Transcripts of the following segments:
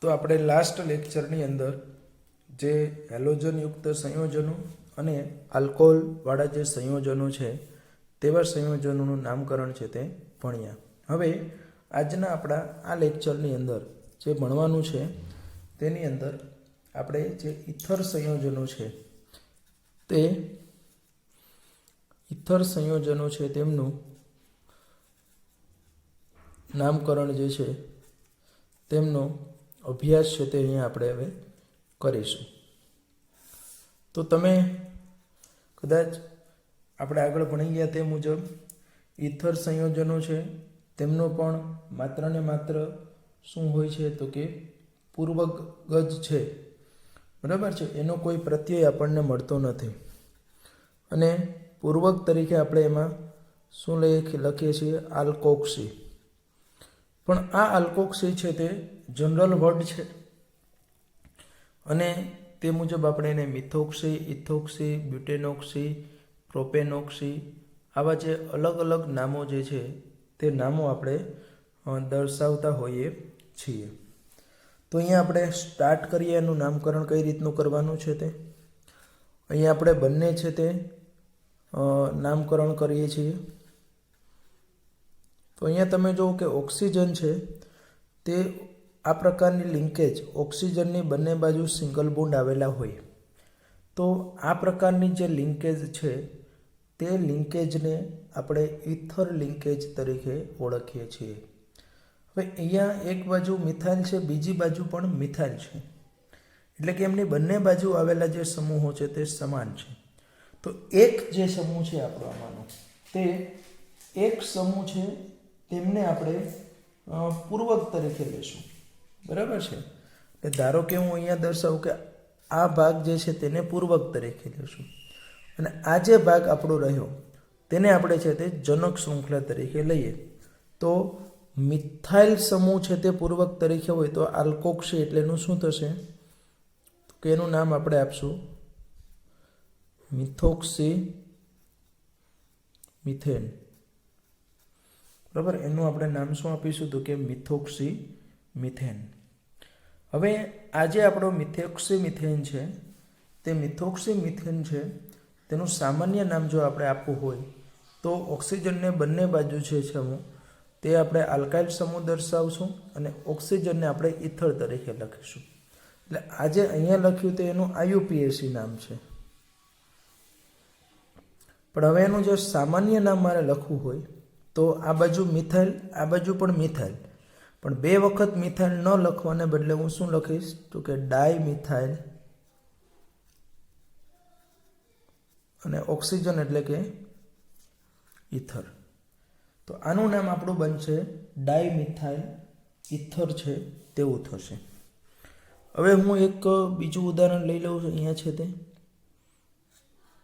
તો આપણે લાસ્ટ લેક્ચરની અંદર જે હેલોજનયુક્ત સંયોજનો અને આલ્કોહોલવાળા જે સંયોજનો છે તેવા સંયોજનોનું નામકરણ છે તે ભણ્યા. હવે આજના આપણા આ લેક્ચરની અંદર જે ભણવાનું છે તેની અંદર આપણે જે ઇથર સંયોજનો છે તે ઇથર સંયોજનો છે તેમનું નામકરણ જે છે તેમનો અભ્યાસ છે તે અહીંયા આપણે હવે કરીશું. તો તમે કદાચ આપણે આગળ ભણી ગયા તે મુજબ ઇથર સંયોજનો છે તેમનો પણ માત્ર ને માત્ર શું હોય છે તો કે પૂર્વગજ છે, બરાબર છે, એનો કોઈ પ્રત્યય આપણને મળતો નથી. અને પૂર્વક તરીકે આપણે એમાં શું લખીએ છીએ? આલ્કોક્સી. પણ આ આલ્કોક્સી છે તે જનરલ વર્ડ છે અને તે મુજબ આપણે એને મિથોક્સી, ઇથોક્સી, બ્યુટેનોક્સી, પ્રોપેનોક્સી આવા જે અલગ અલગ નામો જે છે તે નામો આપણે દર્શાવતા હોઈએ છીએ. તો અહીંયા આપણે સ્ટાર્ટ કરીએ એનું નામકરણ કઈ રીતનું કરવાનું છે તે. અહીંયા આપણે બંને છે તે નામકરણ કરીએ છીએ. તો અહીંયા તમે જુઓ કે ઓક્સિજન છે તે આ પ્રકારની લિંકેજ, ઓક્સિજનની બંને બાજુ સિંગલ બોન્ડ આવેલા હોય તો આ પ્રકારની જે લિંકેજ છે તે લિંકેજને આપણે ઇથર લિંકેજ તરીકે ઓળખીએ છીએ. હવે અહીંયા એક બાજુ મિથાઇલ છે, બીજી બાજુ પણ મિથાઇલ છે, એટલે કે એમની બંને બાજુ આવેલા જે સમૂહો છે તે સમાન છે. તો એક જે સમૂહ છે આપણો આમાંનો તે એક સમૂહ છે તેમને આપણે પૂર્વક તરીકે લેશું, બરાબર છે. એટલે ધારો કે હું અહીંયા દર્શાવું કે આ ભાગ જે છે તેને પૂર્વક તરીકે લેશું અને આ જે ભાગ આપણો રહ્યો તેને આપણે છે તે જનક શૃંખલા તરીકે લઈએ. તો મિથાઇલ સમૂહ છે તે પૂર્વક તરીકે હોય તો આલ્કોક્સી એટલે એનું શું થશે કે એનું નામ આપણે આપશું મિથોક્સી મિથેન, બરાબર. એનું આપણે નામ શું આપીશું તો કે મિથોક્સી મિથેન. હવે આ જે આપણો મિથોક્સી મિથેન છે તે મિથોક્સી મિથેન છે તેનું સામાન્ય નામ જો આપણે આપવું હોય તો ઓક્સિજનને બંને બાજુ છે સમૂહ તે આપણે આલ્કાઇલ સમૂહ દર્શાવશું અને ઓક્સિજનને આપણે ઇથર તરીકે લખીશું. એટલે આજે અહીંયા લખ્યું તે એનું IUPAC નામ છે. પણ હવે એનું જે સામાન્ય નામ મારે લખવું હોય તો આ બાજુ મિથાઇલ, આ બાજુ પણ મિથાઇલ, પણ બે વખત મિથાઇલ ન લખવાને બદલે હું શું લખીશ તો કે ડાયમિથાઇલ અને ઓક્સિજન એટલે કે ઇથર. તો આનું નામ આપણું બનશે ડાયમિથાઇલ ઇથર છે તેવું થશે. હવે હું એક બીજું ઉદાહરણ લઈ લઉં છું. અહીંયા છે તે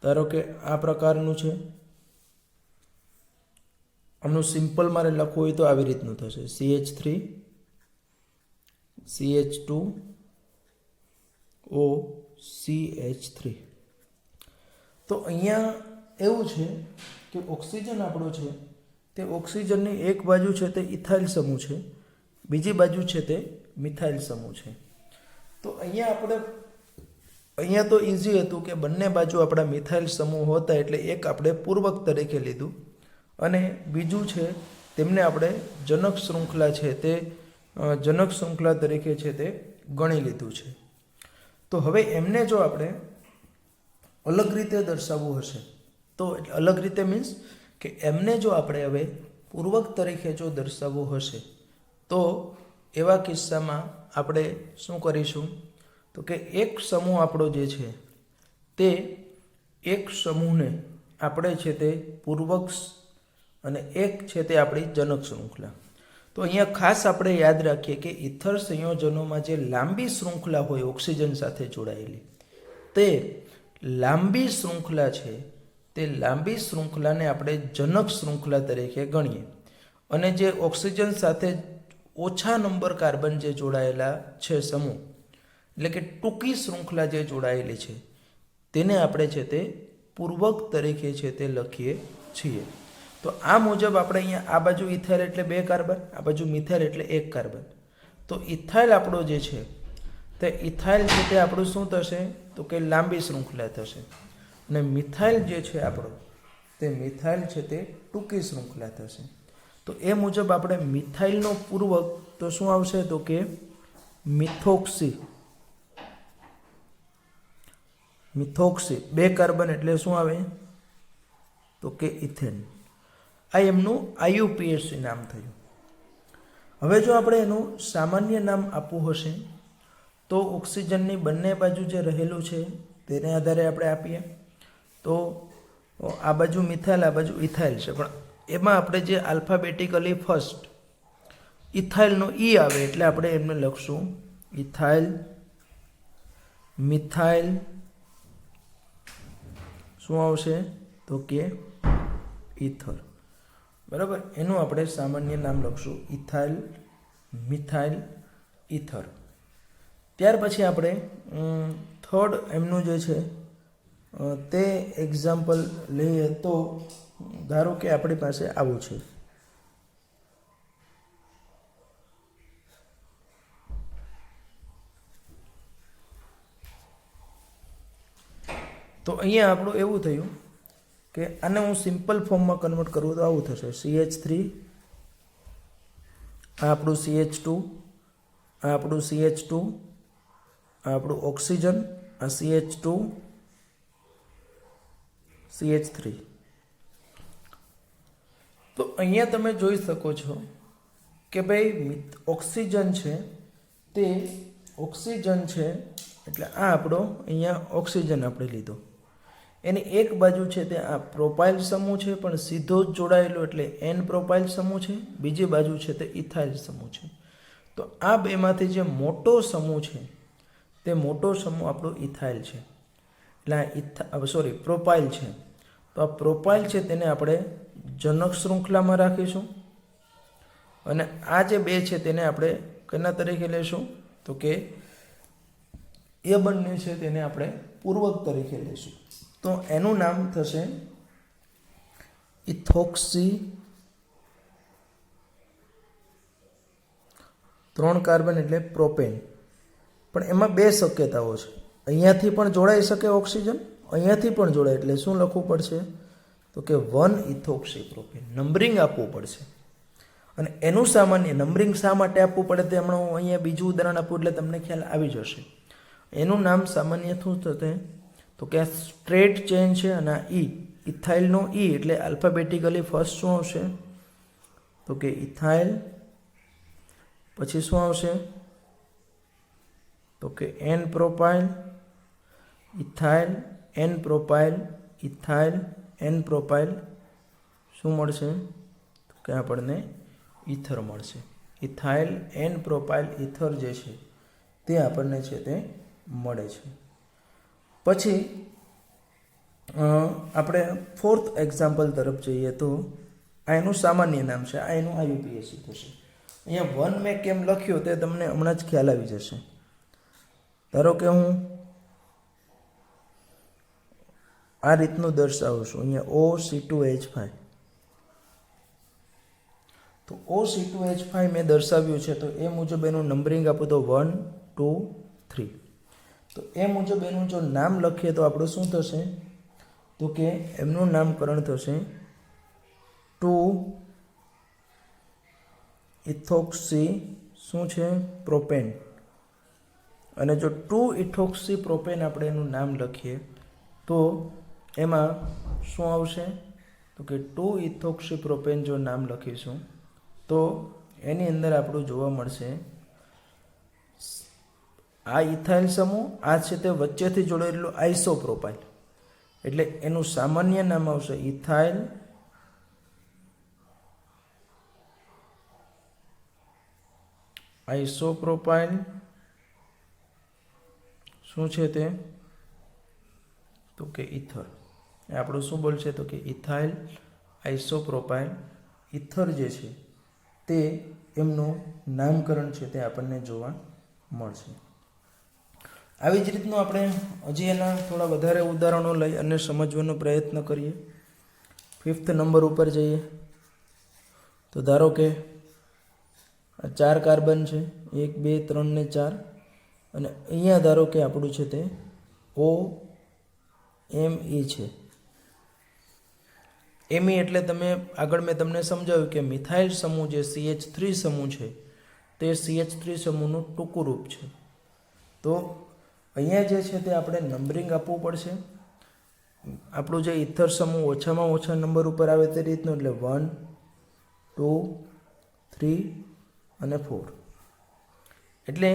ધારો કે આ પ્રકારનું છે, આમનું સિમ્પલ મારે લખવું હોય તો આવી રીતનું થશે CH3 CH2O CH3. તો અહીંયા એવું છે કે ઓક્સિજન આપણો છે તે ઓક્સિજનની એક બાજુ છે તે ઇથાઇલ સમૂહ છે, બીજી બાજુ છે તે મિથાઇલ સમૂહ છે. તો અહીંયા તો ઇઝી હતું કે બંને બાજુ આપણા મિથાઇલ સમૂહ હતા એટલે એક આપણે પૂર્વક તરીકે લીધું અને બીજું છે તેમને આપણે જનક શૃંખલા છે તે જનક શૃંખલા તરીકે છે તે ગણી લીધું છે. તો હવે એમને જો આપણે અલગ રીતે દર્શાવવું હશે તો અલગ રીતે મીન્સ કે એમને જો આપણે હવે પૂર્વક તરીકે જો દર્શાવવું હશે તો એવા કિસ્સામાં આપણે શું કરીશું તો કે એક સમૂહ આપણો જે છે તે એક સમૂહને આપણે છે તે પૂર્વક અને એક છે તે આપણી જનક શૃંખલા. તો અહીંયા ખાસ આપણે યાદ રાખીએ કે ઇથર સંયોજનોમાં જે લાંબી શૃંખલા હોય ઓક્સિજન સાથે જોડાયેલી તે લાંબી શૃંખલા છે તે લાંબી શૃંખલાને આપણે જનક શૃંખલા તરીકે ગણીએ અને જે ઓક્સિજન સાથે ઓછા નંબર કાર્બન જે જોડાયેલા છે સમૂહ એટલે કે ટૂંકી શૃંખલા જે જોડાયેલી છે તેને આપણે છે તે પૂર્વક તરીકે છે તે લખીએ છીએ. તો આ મુજબ આપણે અહીંયા આ બાજુ ઇથાઇલ એટલે 2 કાર્બન, આ બાજુ મિથાઇલ એટલે 1 કાર્બન. તો ઇથાઇલ આપણો જે છે તે ઇથાઇલ છે તે આપણું શું થશે તો કે લાંબી શૃંખલા થશે, અને મિથાઇલ જે છે આપણો તે મિથાઇલ છે તે ટૂંકી શૃંખલા થશે. તો એ મુજબ આપણે મિથાઇલનો પૂર્વક તો શું આવશે તો કે મિથોક્સી. મિથોક્સી 2 કાર્બન એટલે શું આવે તો કે ઇથેન. આ એમનું IUPAC નામ થયું. હવે જો આપણે એનું સામાન્ય નામ આપવું હશે તો ઓક્સિજનની બંને બાજુ જે રહેલું છે તેને આધારે આપણે આપીએ. તો આ બાજુ મિથાઇલ, આ બાજુ ઇથાઇલ છે, પણ એમાં આપણે જે આલ્ફાબેટિકલી ફર્સ્ટ ઇથાઇલનો ઈ આવે એટલે આપણે એમને લખશું ઇથાઇલ, મિથાઇલ, શું આવશે તો કે ઇથર. બરાબર, એનું આપણે સામાન્ય નામ લખશું ઇથાઇલ, મિથાઇલ, ઇથર. ત્યાર પછી આપણે થર્ડ એમનું જે છે તે એક્ઝામ્પલ લઈએ. તો ધારો કે આપણી પાસે આવું છે. તો અહીંયા આપણું એવું થયું કે આને હું સિમ્પલ ફોર્મમાં કન્વર્ટ કરું તો આવું થશે CH3, આ આપણું CH2, આ આપણું CH2, આ આપણું ઓક્સિજન, આ CH2, CH3. તો અહીંયા તમે જોઈ શકો છો કે ભાઈ ઓક્સિજન છે તે ઓક્સિજન છે એટલે આ આપણો અહીંયા ઓક્સિજન આપણે લીધો. એની એક બાજુ છે તે આ પ્રોપાઇલ સમૂહ છે પણ સીધો જ જોડાયેલો એટલે N પ્રોપાઇલ સમૂહ છે, બીજી બાજુ છે તે ઇથાઇલ સમૂહ છે. તો આ બેમાંથી જે મોટો સમૂહ છે તે મોટો સમૂહ આપણો ઇથાઇલ છે, એટલે પ્રોપાઇલ છે. તો આ પ્રોપાઇલ છે તેને આપણે જનક શૃંખલામાં રાખીશું, અને આ જે બે છે તેને આપણે કેના તરીકે લેશું તો કે એ બંને છે તેને આપણે પૂર્વક તરીકે લેશું. તો એનું નામ થશે ઇથોક્સી. 3 કાર્બન એટલે પ્રોપેન. પણ એમાં 2 શક્યતાઓ છે. અહીંયાથી પણ જોડાઈ શકે ઓક્સિજન, અહીંયાથી પણ જોડાય, એટલે શું લખવું પડશે તો કે 1 ઇથોક્સી પ્રોપેન. નંબરિંગ આપવું પડશે. અને એનું સામાન્ય નંબરિંગ શા માટે આપવું પડે તે હમણાં હું અહીંયા બીજું ઉદાહરણ આપું એટલે તમને ખ્યાલ આવી જશે. એનું નામ સામાન્ય શું થશે તો કે આ સ્ટ્રેટ ચેન છે, અને આ ઇથાઇલનો એટલે આલ્ફાબેટિકલી ફર્સ્ટ શું આવશે તો કે ઇથાઇલ, પછી શું આવશે તો કે N propyl, ethyl, N propyl, ethyl, N propyl, શું મળશે તો કે આપણને ઇથર મળશે. ઇથાઇલ, N પ્રોપાઇલ, ઇથર જે છે તે આપણને છે તે મળે છે. પછી આપણે 4th એક્ઝામ્પલ તરફ જઈએ. તો આ એનું સામાન્ય નામ છે, આ એનું IUPAC થશે. અહીંયા 1 મેં કેમ લખ્યો તે તમને હમણાં જ ખ્યાલ આવી જશે. ધારો કે હું આ રીતનું દર્શાવું છું, અહીંયા OC2H5. તો OC2H5 મેં દર્શાવ્યું છે, તો એ મુજબ એનું નંબરિંગ આપું તો 1, 2, 3. તો એ મુજબ એનું જો નામ લખીએ તો આપણું શું થશે તો કે એમનું નામકરણ થશે 2 ઇથોક્સી શું છે પ્રોપેન. અને જો 2 ઇથોક્સી પ્રોપેન આપણે એનું નામ લખીએ તો એમાં શું આવશે તો કે 2 ઇથોક્સી પ્રોપેન જો નામ લખીશું તો એની અંદર આપણું જોવા મળશે આ ઇથાઇલ સમૂહ, આ છે તે વચ્ચેથી જોડાયેલું આઇસોપ્રોપાઇલ, એટલે એનું સામાન્ય નામ આવશે ઇથાઇલ, આઇસોપ્રોપાઇલ, શું છે તે તો કે ઇથર. એ આપણું શું બોલશે તો કે ઇથાઇલ, આઇસોપ્રોપાઇલ, ઇથર જે છે તે એમનું નામકરણ છે તે આપણને જોવા મળશે. આવી જ રીતનું આપણે હજી એના થોડા વધારે ઉદાહરણો લઈ અને સમજવાનો પ્રયત્ન કરીએ. 5th નંબર ઉપર જઈએ તો ધારો કે 4 કાર્બન છે, 1 2 3 ને 4 અને અહીંયા ધારો કે આપણું છે તે ઓ એમ ઈ છે. એમી એટલે તમે આગળ મેં તમને સમજાવ્યું કે મિથાઇલ સમૂહ જે CH3 સમૂહ છે તે CH3 સમૂહનું ટૂંકું રૂપ છે. તો અહીંયા જે છે તે આપણે નંબરિંગ આપવું પડશે. આપણું જે ઇથર સમૂહ ઓછામાં ઓછા નંબર ઉપર આવે તે રીતનું, એટલે 1 2 3 અને 4. એટલે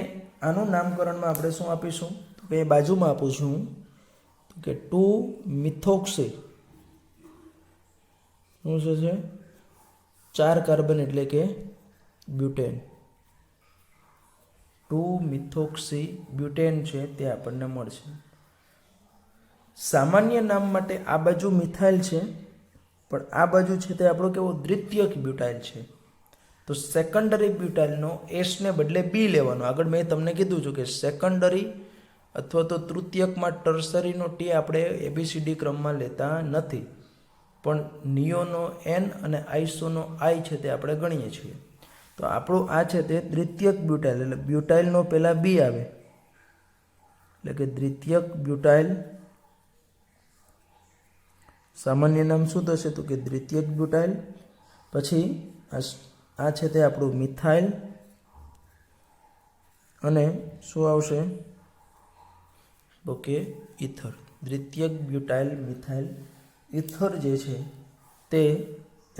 આનું નામકરણમાં આપણે શું આપીશું તો કે બાજુમાં આપું છું કે 2 મિથોક્સી શું છે 4 કાર્બન એટલે કે બ્યુટેન. 2 મિથોક્સી બ્યુટેન છે તે આપણને મળશે. સામાન્ય નામ માટે આ બાજુ મિથાઇલ છે, પણ આ બાજુ છે તે આપણો કેવો દ્વિતીયક બ્યુટાઇલ છે. તો સેકન્ડરી બ્યુટાઇલનો એસને બદલે બી લેવાનો. આગળ મેં તમને કીધું છું કે સેકન્ડરી અથવા તો તૃતીયકમાં ટર્સરીનો ટી આપણે ABCD ક્રમમાં લેતા નથી, પણ નિયોનો એન અને આઈસોનો આઈ છે તે આપણે ગણીએ છીએ. તો આપણું આ છે તે દ્વિતીયક બ્યુટાઇલ, એટલે બ્યુટાઇલનો પહેલાં બી આવે એટલે કે દ્વિતીયક બ્યુટાઇલ. સામાન્ય નામ શું થશે તો કે દ્વિતીયક બ્યુટાઇલ. પછી આ છે તે આપણું મિથાઇલ અને શું આવશે તો કે ઇથર. દ્વિતીયક બ્યુટાઇલ મિથાઇલ ઇથર જે છે તે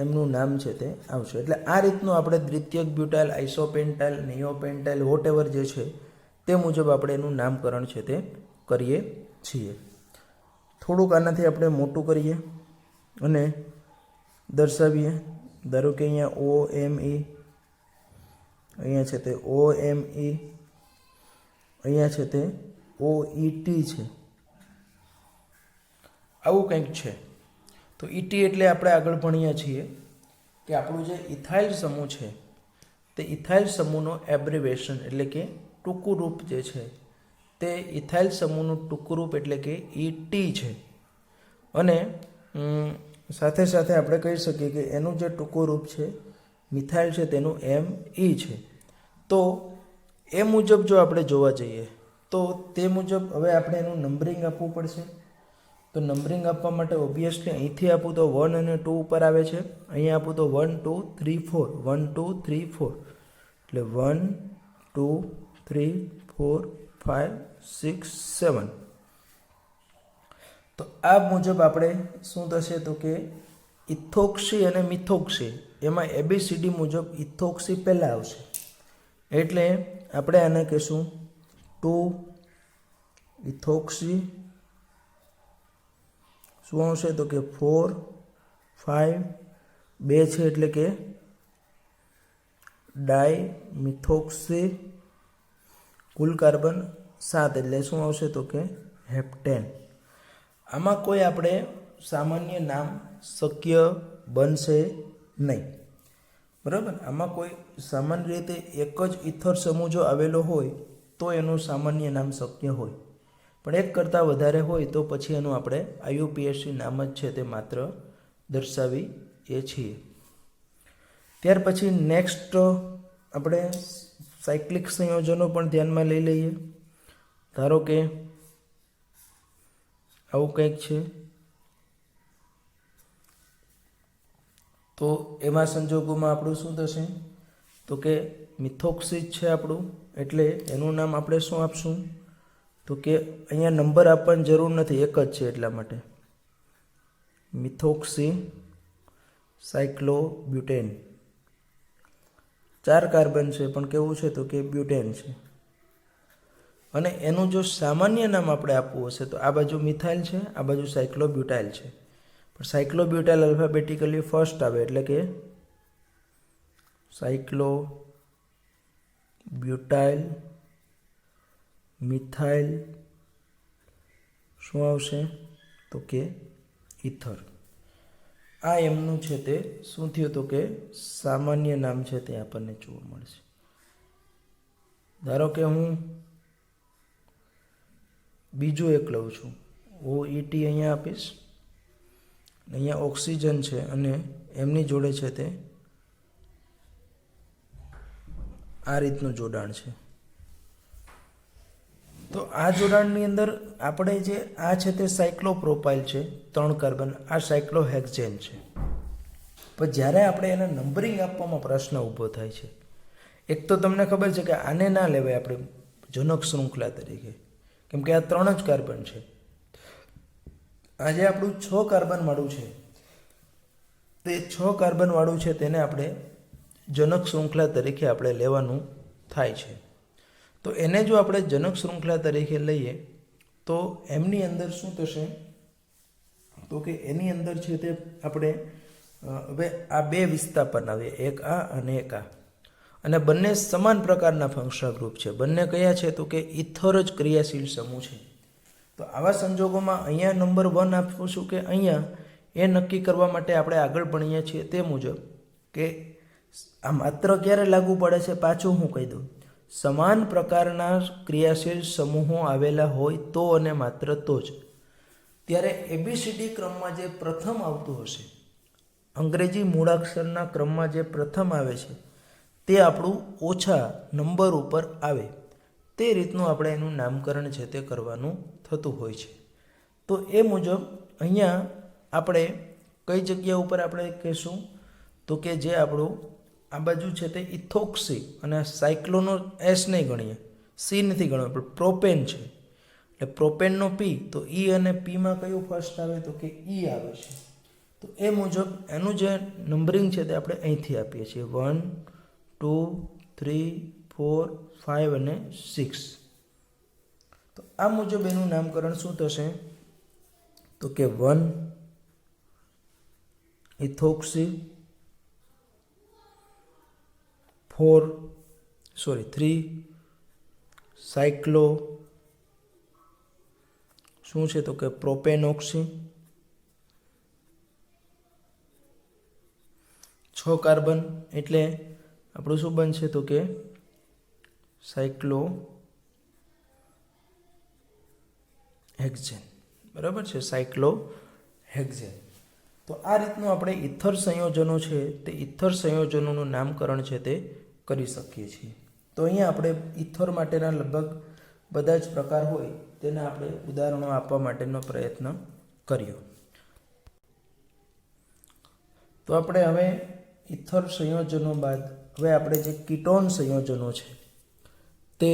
એમનું નામ છે તે આવશે. એટલે આ રીતનું આપણે દ્વિતીયક બ્યુટાઇલ, આઇસોપેન્ટાઇલ, નિયોપેન્ટાઇલ વોટ જે છે તે મુજબ આપણે એનું નામકરણ છે તે કરીએ છીએ. થોડુંક આનાથી આપણે મોટું કરીએ અને દર્શાવીએ. ધારો કે અહીંયા OMe, અહીંયા છે તે OMe, અહીંયા છે તે OET છે. આવું કંઈક છે. તો ET એટલે આપણે આગળ ભણ્યા છીએ કે આપણું જે ઇથાઇલ સમૂહ છે તે ઇથાઇલ સમૂહનો એબ્રિવેશન એટલે કે ટૂંકું રૂપ જે છે તે ઇથાઇલ સમૂહનું ટૂંકું રૂપ એટલે કે ET છે. અને સાથે સાથે આપણે કહી શકીએ કે એનું જે ટૂંકું રૂપ છે મિથાઇલ છે તેનું ME છે. તો એ મુજબ જો આપણે જોવા જઈએ તો તે મુજબ હવે આપણે એનું નંબરિંગ આપવું પડશે. તો નંબરિંગ આપવા માટે ઓબ્વિયસલી અહીંથી આપું તો 1 અને 2 ઉપર આવે છે, અહીંયા આપું તો 1 2 3 4, 1 2 3 4, એટલે 1 2 3 4 5 6 7. તો આ મુજબ આપણે શું થશે તો કે ઇથોક્સી અને મિથોક્સી એમાં ABCD મુજબ ઇથોક્સી પહેલાં આવશે. એટલે આપણે આને કહીશું 2 ઇથોક્સી. શું આવશે તો કે 4 5 2 છે એટલે કે ડાય મિથોક્સી. કુલ કાર્બન 7 એટલે શું આવશે તો કે હેપ્ટેન. આમાં કોઈ આપણે સામાન્ય નામ શક્ય બનશે નહીં, બરાબર. આમાં કોઈ સામાન્ય રીતે એક જ ઇથર સમૂહ જો આવેલો હોય તો એનું સામાન્ય નામ શક્ય હોય, પણ એક કરતાં વધારે હોય તો પછી એનું આપણે IUPAC નામ જ છે તે માત્ર દર્શાવીએ છીએ. ત્યાર પછી નેક્સ્ટ આપણે સાયક્લિક સંયોજનો પણ ધ્યાનમાં લઈ લઈએ. ધારો કે આવું કંઈક છે, તો એવા સંજોગોમાં આપણું શું થશે તો કે મિથોક્સિસ છે આપણું, એટલે એનું નામ આપણે શું આપશું તો કે અહીંયા નંબર આપવાની જરૂર નથી, એક જ છે એટલા માટે મિથોક્સી સાયક્લોબ્યુટેન. 4 કાર્બન છે પણ કેવું છે તો કે બ્યુટેન છે. અને એનું જો સામાન્ય નામ આપણે આપવું હશે તો આ બાજુ મિથાઇલ છે, આ બાજુ સાયક્લોબ્યુટાઇલ છે, પણ સાયક્લોબ્યુટાઇલ આલ્ફાબેટિકલી ફર્સ્ટ આવે એટલે કે સાયક્લોબ્યુટાઇલ મિથાઇલ શું આવશે તો કે ઇથર. આ એમનું છે તે શું થયું તો કે સામાન્ય નામ છે તે આપણને જોવા મળશે. ધારો કે હું બીજું એક લઉં છું, OET અહીંયા આપીશ, અહીંયા ઓક્સિજન છે અને એમની જોડે છે તે આ રીતનું જોડાણ છે. તો આ જોડાણની અંદર આપણે જે આ છે તે સાયક્લોપ્રોપાઇલ છે 3 કાર્બન, આ સાયક્લોહેક્ઝેન છે. પણ જ્યારે આપણે એને નંબરિંગ આપવામાં પ્રશ્ન ઊભો થાય છે, એક તો તમને ખબર છે કે આને ના લેવાય આપણે જનક શૃંખલા તરીકે, કેમ કે આ 3 જ કાર્બન છે. આજે આપણું 6 કાર્બનવાળું છે, તે 6 કાર્બનવાળું છે તેને આપણે જનક શૃંખલા તરીકે આપણે લેવાનું થાય છે. તો એને જો આપણે જનક શૃંખલા તરીકે લઈએ તો એમની અંદર શું થશે, તો કે એની અંદર છે તે આપણે હવે આ 2 વિસ્થાપન આવે, એક આ અને એક આ, અને બંને સમાન પ્રકારના ફંક્શનલ ગ્રુપ છે. બંને કયા છે, તો કે ઇથર જ ક્રિયાશીલ સમૂહ છે. તો આવા સંજોગોમાં અહીંયા નંબર 1 આપવું છું કે અહીંયા એ નક્કી કરવા માટે આપણે આગળ ભણીએ છીએ તે મુજબ કે આ માત્ર ક્યારે લાગુ પડે છે, પાછું હું કહી દઉં, સમાન પ્રકારના ક્રિયાશીલ સમૂહો આવેલા હોય તો અને માત્ર તો જ. ત્યારે ABCD ક્રમમાં જે પ્રથમ આવતું હશે, અંગ્રેજી મૂળાક્ષરના ક્રમમાં જે પ્રથમ આવે છે તે આપણું ઓછા નંબર ઉપર આવે, તે રીતનું આપણે એનું નામકરણ છે તે કરવાનું થતું હોય છે. તો એ મુજબ અહીંયા આપણે કઈ જગ્યા ઉપર આપણે કહીશું, તો કે જે આપણું આ બાજુ છે તે ઇથોક્સી, અને સાયક્લોનો એસ નહીં ગણીએ, સી નથી ગણવું, પણ પ્રોપેન છે એટલે પ્રોપેનનો પી, તો ઈ અને પીમાં કયું ફર્સ્ટ આવે, તો કે ઈ આવે છે. તો એ મુજબ એનું જે નંબરિંગ છે તે આપણે અહીંથી આપીએ છીએ 1 2 3 4 5 અને 6. તો આ મુજબ એનું નામકરણ શું થશે, તો કે 1 ઇથોક્સી, 3 સાયક્લો, શું છે, તો કે પ્રોપેનોક્સી, 6 કાર્બન એટલે આપણું શું બનશે, તો કે સાયક્લો હેક્ઝેન. બરાબર છે, સાયક્લો હેક્ઝેન. તો આ રીતનું આપણે ઇથર સંયોજનો છે તે ઇથર સંયોજનોનું નામકરણ છે તે કરી શકીએ છીએ. તો અહીંયા આપણે ઇથર માટેના લગભગ બધા જ પ્રકાર હોય તેના આપણે ઉદાહરણો આપવા માટેનો પ્રયત્ન કર્યો. તો આપણે હવે ઇથર સંયોજનો બાદ હવે આપણે જે કીટોન સંયોજનો છે તે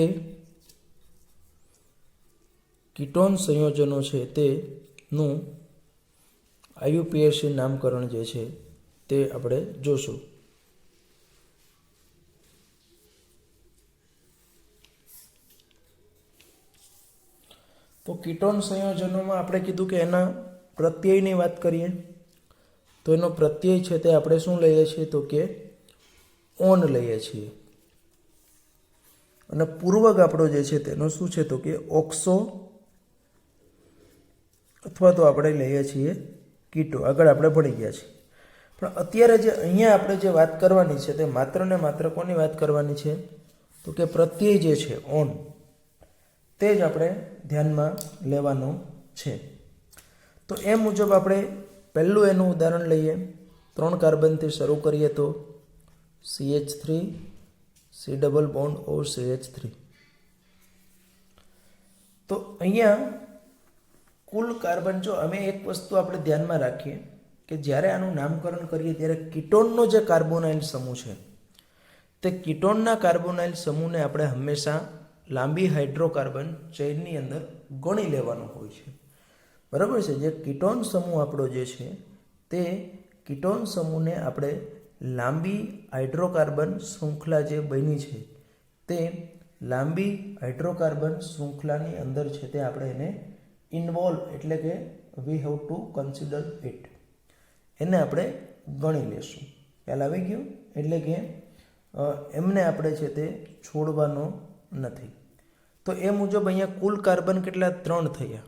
કીટોન સંયોજનો છે તેનું IUPAC નામકરણ જે છે તે આપણે જોશું. તો કીટોન સંયોજનોમાં આપણે કીધું કે એના પ્રત્યયની વાત કરીએ તો એનો પ્રત્યય છે તે આપણે શું લઈએ છીએ, તો કે ઓન લઈએ છીએ, અને પૂર્વક આપણો જે છે તેનો શું છે, તો કે ઓક્સો, અથવા તો આપણે લઈએ છીએ કીટો. આગળ આપણે ભણી ગયા છીએ. પણ અત્યારે જે અહીંયા આપણે જે વાત કરવાની છે તે માત્ર ને માત્ર કોની વાત કરવાની છે, તો કે પ્રત્યય જે છે ઓન, તે જ આપણે ધ્યાનમાં લેવાનો છે. તો એ મુજબ આપણે પહેલું એનું ઉદાહરણ લઈએ. 3 કાર્બનથી શરૂ કરીએ તો CH3 C double bond O CH3. તો અહીંયા કુલ કાર્બન, જો અમે એક વસ્તુ આપણે ધ્યાનમાં રાખીએ કે જ્યારે આનું નામકરણ કરીએ ત્યારે કીટોનનો જે કાર્બોનાઇલ સમૂહ છે તે કીટોનના કાર્બોનાઇલ સમૂહને આપણે હંમેશા લાંબી હાઇડ્રોકાર્બન ચેઇનની અંદર ગણી લેવાનો હોય છે. બરાબર છે. જે કીટોન સમૂહ આપણો જે છે તે કીટોન સમૂહને આપણે લાંબી હાઇડ્રોકાર્બન શૃંખલા જે બની છે તે લાંબી હાઇડ્રોકાર્બન શૃંખલાની અંદર છે તે આપણે એને ઇન્વોલ્વ, એટલે કે we have to consider it, એને આપણે ગણી લેશું. ખ્યાલ આવી ગયો? એટલે કે એમને આપણે છે તે છોડવાનો નથી. તો એ મુજબ અહીંયા કુલ કાર્બન કેટલા? 3 થયા.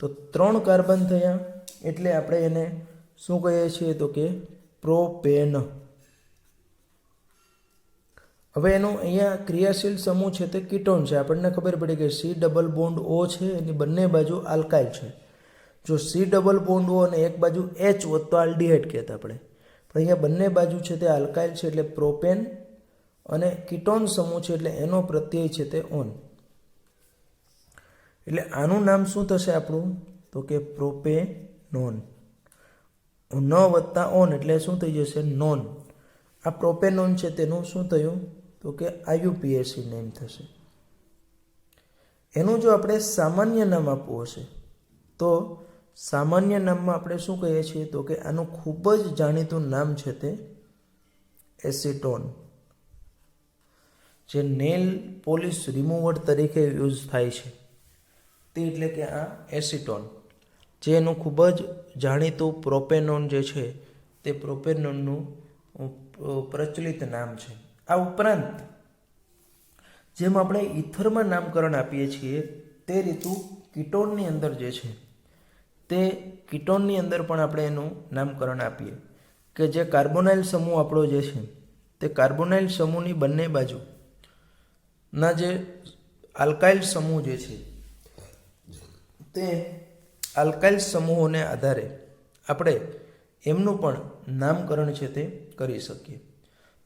તો 3 કાર્બન થયા એટલે આપણે એને શું કહીએ છીએ? તો કે પ્રોપેન. હવે એનું અહીંયા ક્રિયાશીલ સમૂહ છે તે કીટોન છે. આપણને ખબર પડી કે C ડબલ બોન્ડ O છે, એની બંને બાજુ આલ્કાઇલ છે. જો C ડબલ બોન્ડ O અને એક બાજુ H હોત તો આલ્ડીહાઇડ કહેતા આપણે, પણ અહીંયા બંને બાજુ છે તે આલ્કાઇલ છે એટલે પ્રોપેન અને કીટોન સમૂહ છે એટલે એનો પ્રત્યય છે તે ઓન. એટલે આનું નામ શું થશે આપણું? તો કે પ્રોપેનોન. ન વત્તા ઓન એટલે શું થઈ જશે? નોન. આ પ્રોપેનોન છે તેનું શું થયું? તો કે આયુપીએસી નેમ થશે. એનું જો આપણે સામાન્ય નામ આપવું હશે તો સામાન્ય નામમાં આપણે શું કહીએ છીએ? તો કે આનું ખૂબ જ જાણીતું નામ છે તે એસિટોન, જે નેલ પોલિશ રિમૂવર તરીકે યુઝ થાય છે તે એટલે કે આ એસિટોન, જે એનું ખૂબ જ જાણીતું પ્રોપેનોન જે છે તે પ્રોપેનોનનું પ્રચલિત નામ છે. આ ઉપરાંત જેમ આપણે ઇથરમાં નામકરણ આપીએ છીએ તે રીતું કીટોનની અંદર જે છે તે કીટોનની અંદર પણ આપણે એનું નામકરણ આપીએ કે જે કાર્બોનાઇલ સમૂહ આપણો જે છે તે કાર્બોનાઇલ સમૂહની બંને બાજુના જે આલ્કાઇલ સમૂહ જે છે તે આલ્કાઇલ સમૂહોને આધારે આપણે એમનું પણ નામકરણ છે તે કરી શકીએ.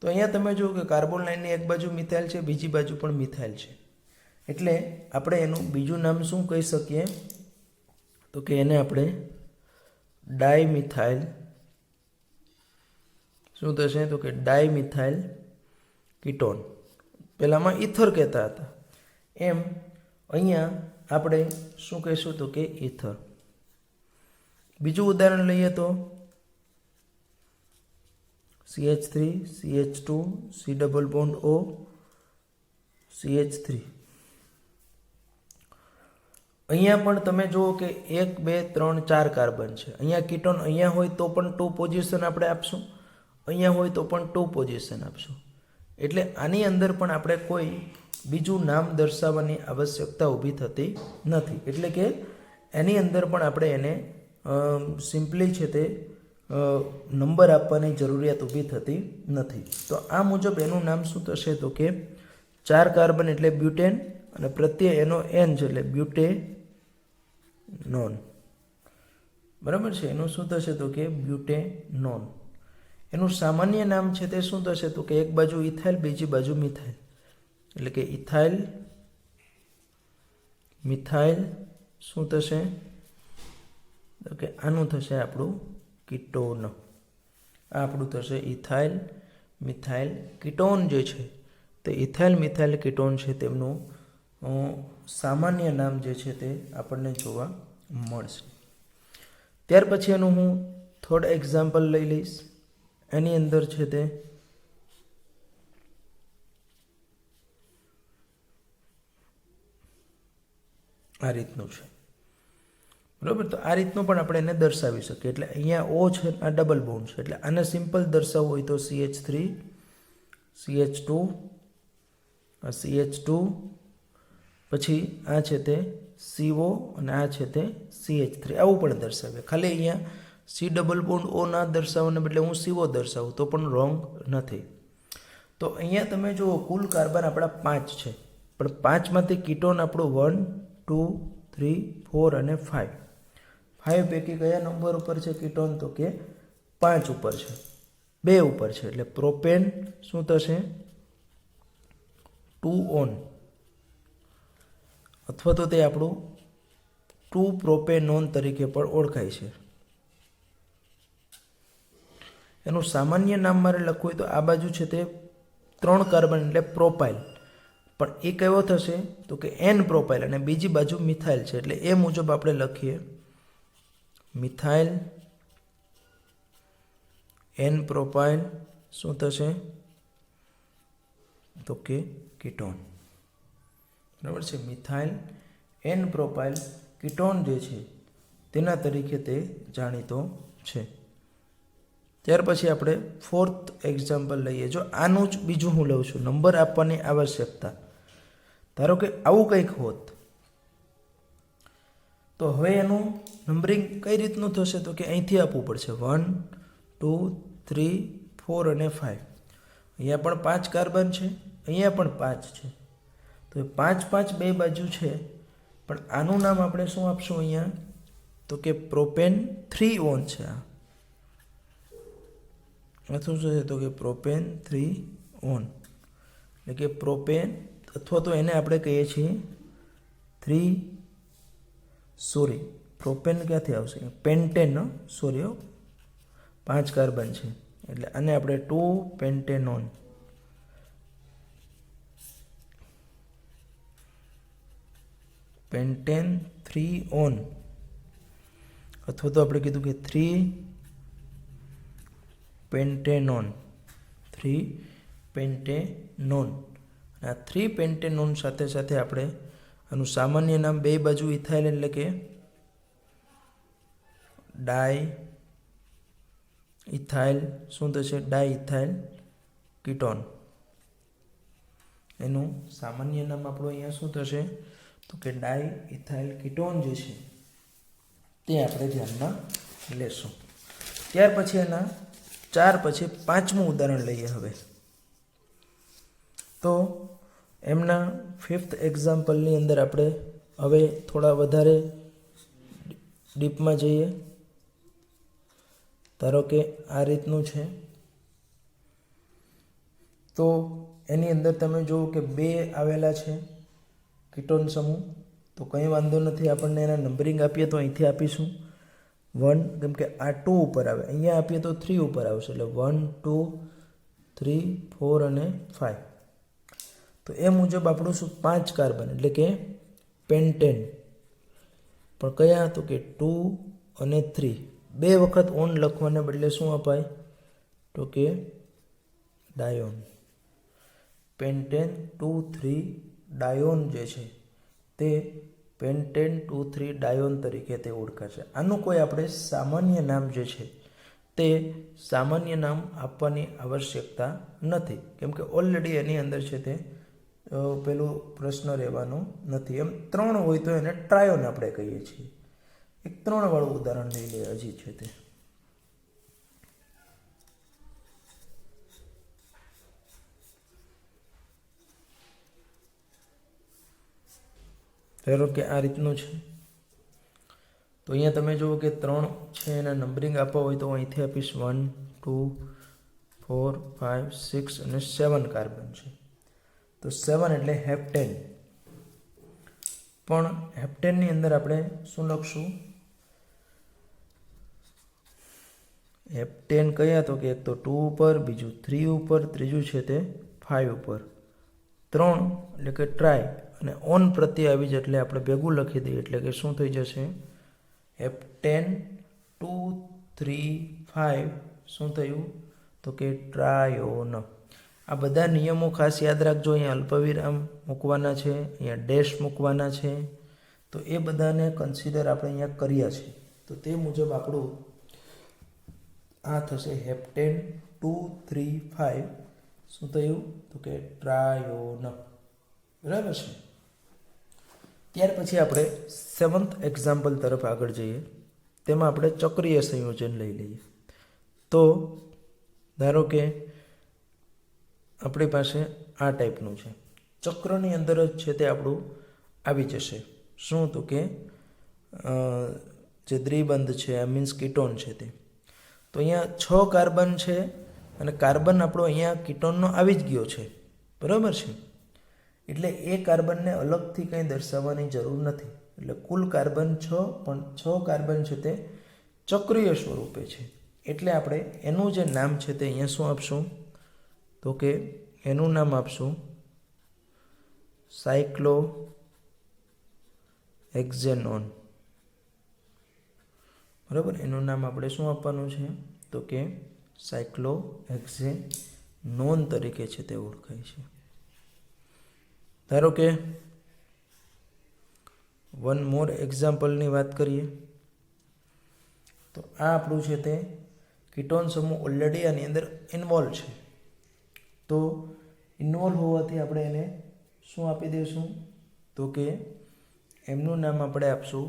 તો અહીંયા તમે જુઓ કે કાર્બન લાઇનની એક બાજુ મિથાઇલ છે, બીજી બાજુ પણ મિથાઇલ છે, એટલે આપણે એનું બીજું નામ શું કહી શકીએ? તો કે એને આપણે ડાયમિથાઇલ, શું થશે? તો કે ડાયમિથાઇલ કીટોન. પહેલામાં ઇથર કહેતા હતા, એમ અહીંયા આપણે શું કહીશું? તો કે ઇથર. બીજું ઉદાહરણ લઈએ તો CH3 CH2 C double bond O CH3. અહીંયા પણ તમે જુઓ કે 1 2 3 4 કાર્બન છે. અહીંયા કીટોન અહીંયા હોય તો પણ 2 પોઝિશન આપણે આપશું, અહીંયા હોય તો પણ 2 પોઝિશન આપશું. એટલે આની અંદર પણ આપણે કોઈ બીજું નામ દર્શાવવાની આવશ્યકતા ઊભી થતી નથી. એટલે કે એની અંદર પણ આપણે એને સિમ્પલી છે તે નંબર આપવાની જરૂરિયાત ઊભી થતી નથી. તો આ મુજબ એનું નામ શું થશે? તો કે 4 કાર્બન એટલે બ્યુટેન અને પ્રત્યય એનો એન છે એટલે બ્યુટેનોન. બરાબર છે? એનું શું થશે? તો કે બ્યુટેનોન. એનું સામાન્ય નામ છે તે શું થશે? તો કે એક બાજુ ઇથાઇલ, બીજી બાજુ મિથાઇલ, એટલે કે ઇથાઇલ મિથાઇલ શું થશે? તો કે આનું થશે આપણું કીટોન. આ આપણું થશે ઇથાઇલ મિથાઇલ કીટોન જે છે તે ઇથાઇલ મિથાઇલ કીટોન છે તેમનું સામાન્ય નામ જે છે તે આપણને જોવા મળશે. ત્યાર પછી એનું હું થોડા એક્ઝામ્પલ લઈ લઈશ. એની અંદર છે તે આ રીતનું છે. બરાબર? તો આ રીતનું પણ આપણે એને દર્શાવી શકીએ. એટલે અહીંયા O છે, આ ડબલ બોન્ડ છે, એટલે આને સિમ્પલ દર્શાવવું હોય તો CH3 CH2 આ CH2, પછી આ છે તે CO અને આ છે તે CH3, આવું પણ દર્શાવે. ખાલી અહીંયા C ડબલ બોન્ડ O ના દર્શાવવાને બદલે હું CO દર્શાવું તો પણ રોંગ નથી. તો અહીંયા તમે જુઓ કુલ કાર્બન આપણા 5 છે, પણ 5માંથી કીટોન આપણું 1 2 3 4 અને 5. 5 પૈકી કયા નંબર ઉપર છે કીટોન? તો કે 5 ઉપર છે, 2 ઉપર છે. એટલે પ્રોપેન શું થશે? 2 ઓન, અથવા તો તે આપણું 2 પ્રોપેનોન તરીકે પણ ઓળખાય છે. એનું સામાન્ય નામ મારે લખવું હોય તો આ બાજુ છે તે 3 કાર્બન એટલે પ્રોપાઇલ, પણ એ કયો થશે? તો કે N પ્રોપાઇલ, અને બીજી બાજુ મિથાઇલ છે, એટલે એ મુજબ આપણે લખીએ મિથાઇલ N પ્રોપાઇલ શું થશે? તો કે કીટોન. બરાબર છે? મિથાઇલ N પ્રોપાઇલ કીટોન જે છે તેના તરીકે તે જાણીતો છે. ત્યાર પછી આપણે 4th એક્ઝામ્પલ લઈએ. જો આનું જ બીજું હું લઉં છું, નંબર આપવાની આવશ્યકતા. ધારો કે આવું કંઈક હોત તો હવે એનું નંબરિંગ કઈ રીતનું થશે? તો કે અહીંથી આપવું પડશે 1 2 3 4 અને 5. અહીંયા પણ 5 કાર્બન છે, અહીંયા પણ 5 છે, તો એ 5 5 બે બાજુ છે, પણ આનું નામ આપણે શું આપશું અહીંયા? તો કે પ્રોપેન 3 ઓન છે. આ શું છે? તો કે પ્રોપેન 3 ઓન. એટલે કે પ્રોપેન, અથવા તો એને આપણે કહીએ છીએ પ્રોપેન ક્યાંથી આવશે? પેન્ટેન, સોરી 5 કાર્બન છે એટલે આને આપણે 2 પેન્ટેનોન, પેન્ટેન 3 ઓન, અથવા તો આપણે કીધું કે 3 પેન્ટેનોન, 3 પેન્ટેનોન. આ 3 પેન્ટેનોન સાથે સાથે આપણે આનું સામાન્ય નામ બે બાજુ ઇથાઇલ એટલે કે ડાય ઇથાઇલ, શું થશે? ડાય ઇથાઇલ કીટોન. એનું સામાન્ય નામ આપણું અહીંયા શું થશે? તો કે ડાય ઇથાઇલ કીટોન જે છે તે આપણે ધ્યાનમાં લેશું. ત્યાર પછી એના 4 પછી 5મું ઉદાહરણ લઈએ. હવે તો એમના 5th એક્ઝામ્પલની અંદર આપણે હવે થોડા વધારે ડીપમાં જઈએ. ધારો કે આ રીતનું છે, તો એની અંદર તમે જુઓ કે 2 આવેલા છે કીટોન સમૂહ. તો કંઈ વાંધો નથી, આપણને એના નંબરિંગ આપીએ તો અહીંથી આપીશું 1, કેમ કે આ 2 ઉપર આવે, અહીંયા આપીએ તો 3 ઉપર આવશે, એટલે 1 2 3 4 અને 5. તો એ મુજબ આપણું શું? 5 કાર્બન એટલે કે પેન્ટેન. પણ કયા? તો કે 2 અને 3. 2 વખત ઓન લખવાને બદલે શું અપાય? તો કે ડાયોન. પેન્ટેન 2 3 ડાયોન જે છે તે પેન્ટેન 2 3 ડાયોન તરીકે તે ઓળખાશે. આનું કોઈ આપણે સામાન્ય નામ જે છે તે સામાન્ય નામ આપવાની આવશ્યકતા નથી, કેમ કે ઓલરેડી એની અંદર છે તે પેલું પ્રશ્ન રહેવાનો નથી. એમ 3 હોય તો એને ટ્રાયોન આપણે કહીએ છીએ. એક 3 વાળું ઉદાહરણ લઈ લઈએ હજી છે તે. ધારો કે આ રીતનું છે, તો અહીંયા તમે જુઓ કે 3 છે, એના નંબરિંગ આપવા હોય તો અહીંથી આપીશ 1 2 4 5 6 અને 7 કાર્બન છે. તો 7 એટલે હેપ્ટેન. પણ હેપ્ટેનની અંદર આપણે શું લખશું? હેપ્ટેન કયા? તો કે એક તો 2 ઉપર, બીજું 3 ઉપર, ત્રીજું છે તે 5 ઉપર. 3 એટલે કે ટ્રાય, અને ઓન પ્રત્યે આવી જ એટલે આપણે ભેગું લખી દઈએ એટલે કે શું થઈ જશે? હેપ્ટેન 2 3 5 શું થયું? તો કે ટ્રાયોન. આ બધા નિયમો ખાસ યાદ રાખજો. અહીંયા અલ્પવિરામ મૂકવાના છે, અહીંયા ડેશ મૂકવાના છે, તો એ બધાને કન્સિડર આપણે અહીંયા કર્યા છે. તો તે મુજબ આપણું આ થશે હેપ્ટેન 2 3 5 શું થયું? તો કે ટ્રાયોન. બરાબર છે. ત્યાર પછી આપણે 7th એક્ઝામ્પલ તરફ આગળ જઈએ. તેમાં આપણે ચક્રીય સંયોજન લઈ લઈએ. તો ધારો કે આપણી પાસે આ ટાઈપનું છે, ચક્રની અંદર જ છે તે આપણું આવી જશે. શું? તો કે જે દ્વિબંધ છે, આ મીન્સ કીટોન છે તે. તો અહીંયા 6 કાર્બન છે અને કાર્બન આપણો અહીંયા કીટોનનો આવી જ ગયો છે. બરાબર છે. એટલે એ કાર્બનને અલગથી કંઈ દર્શાવવાની જરૂર નથી. એટલે કુલ કાર્બન 6, પણ 6 કાર્બન છે તે ચક્રીય સ્વરૂપે છે. એટલે આપણે એનું જે નામ છે તે અહીંયા શું આપશું? તો કે એનું નામ આપશું સાયક્લોહેક્ઝેનોન. બરાબર. એનું નામ આપણે શું આપવાનું છે? તો કે સાયક્લોહેક્ઝેનોન તરીકે છે તે ઓળખાય છે. ધારો કે વન મોર એક્ઝામ્પલની વાત કરીએ તો આ આપણું છે તે કીટોન સમૂહ ઓલરેડી આની અંદર ઇન્વોલ્વ છે. તો ઇન્વોલ્વ હોવાથી આપણે એને શું આપી દઈશું? તો કે એમનું નામ આપણે આપશું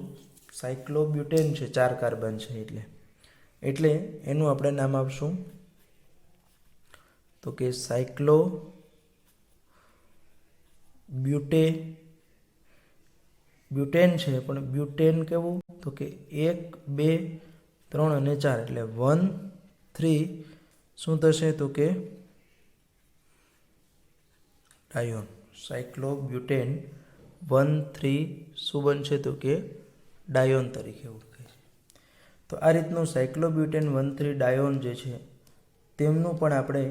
સાયક્લોબ્યુટેન છે, 4 કાર્બન છે એટલે એનું આપણે નામ આપશું તો કે બ્યુટેન છે. પણ બ્યુટેન કેવું? તો કે 1 2 3 અને 4 એટલે 1 3 શું થશે? તો કે આયોન. સાયક્લોબ્યુટેન 1,3 શું બનશે તો કે ડાયોન તરીકે ઓળખાય છે. તો આ રીતનું સાયક્લોબ્યુટેન 1,3 ડાયોન જે છે તેમનું પણ આપણે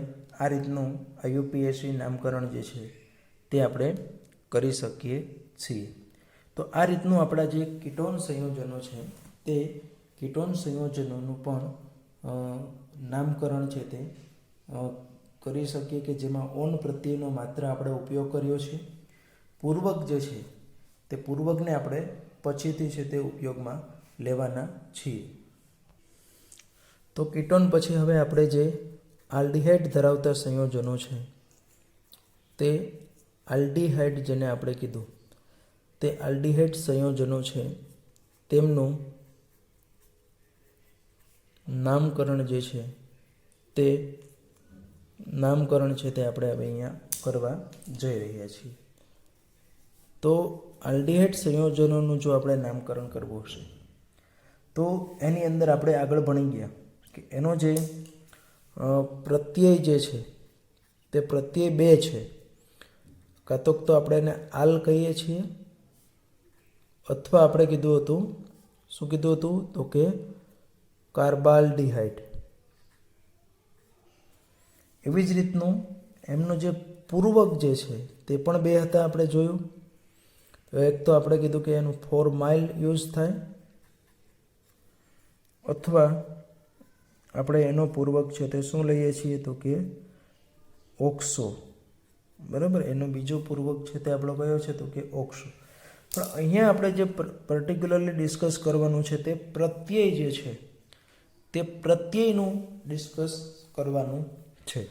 આ રીતનું IUPAC નામકરણ જે છે તે આપણે કરી શકીએ છીએ. તો આ રીતનું આપણા જે કીટોન સંયોજનો છે તે કીટોન સંયોજનોનું પણ નામકરણ છે તે કરી શકીએ કે જેમાં ઓન પ્રત્યેનો માત્ર આપણે ઉપયોગ કર્યો છે. પૂર્વક જે છે તે પૂર્વકને આપણે પછીથી છે તે ઉપયોગમાં લેવાના છીએ. તો કીટોન પછી હવે આપણે જે આલ્ડીહાઇડ ધરાવતા સંયોજનો છે તે આલ્ડીહાઇડ જેને આપણે કીધું તે આલ્ડીહાઇડ સંયોજનો છે તેમનું નામકરણ જે છે તે નામકરણ છે તે આપણે હવે અહીંયા કરવા જઈ રહ્યા છીએ. તો આલ્ડીહાઇડ સંયોજનોનું જો આપણે નામકરણ કરવું હશે તો એની અંદર આપણે આગળ ભણી ગયા કે એનો જે પ્રત્યય જે છે તે પ્રત્યય 2 છે. કાં તો આપણે એને આલ કહીએ છીએ અથવા આપણે કીધું હતું શું કીધું હતું તો કે કાર્બાલ્ડીહાઇડ. એવી જ રીતનું એમનું જે પૂર્વક જે છે તે પણ 2 હતા આપણે જોયું. તો એક તો આપણે કીધું કે એનું ફોર્માઇલ યુઝ થાય અથવા આપણે એનો પૂર્વક છે તે શું લઈએ છીએ તો કે ઓક્સો. બરાબર, એનો બીજો પૂર્વક છે તે આપણો કયો છે તો કે ઓક્સો. પણ અહીંયા આપણે જે પર્ટિક્યુલરલી ડિસ્કસ કરવાનું છે તે પ્રત્યય જે છે તે પ્રત્યયનું ડિસ્કસ કરવાનું છે.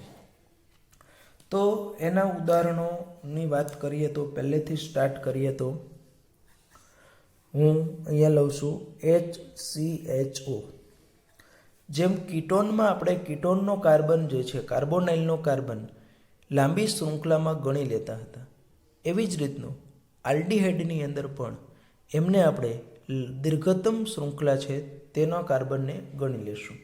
તો એના ઉદાહરણોની વાત કરીએ તો પહેલેથી સ્ટાર્ટ કરીએ તો હું અહીંયા લઉં છું HCHO. જેમ કીટોનમાં આપણે કીટોનનો કાર્બન જે છે કાર્બોનાઇલનો કાર્બન લાંબી શૃંખલામાં ગણી લેતા હતા, એવી જ રીતનું આલ્ડીહાઇડની અંદર પણ એમને આપણે દીર્ઘતમ શૃંખલા છે તેના કાર્બનને ગણી લેશું.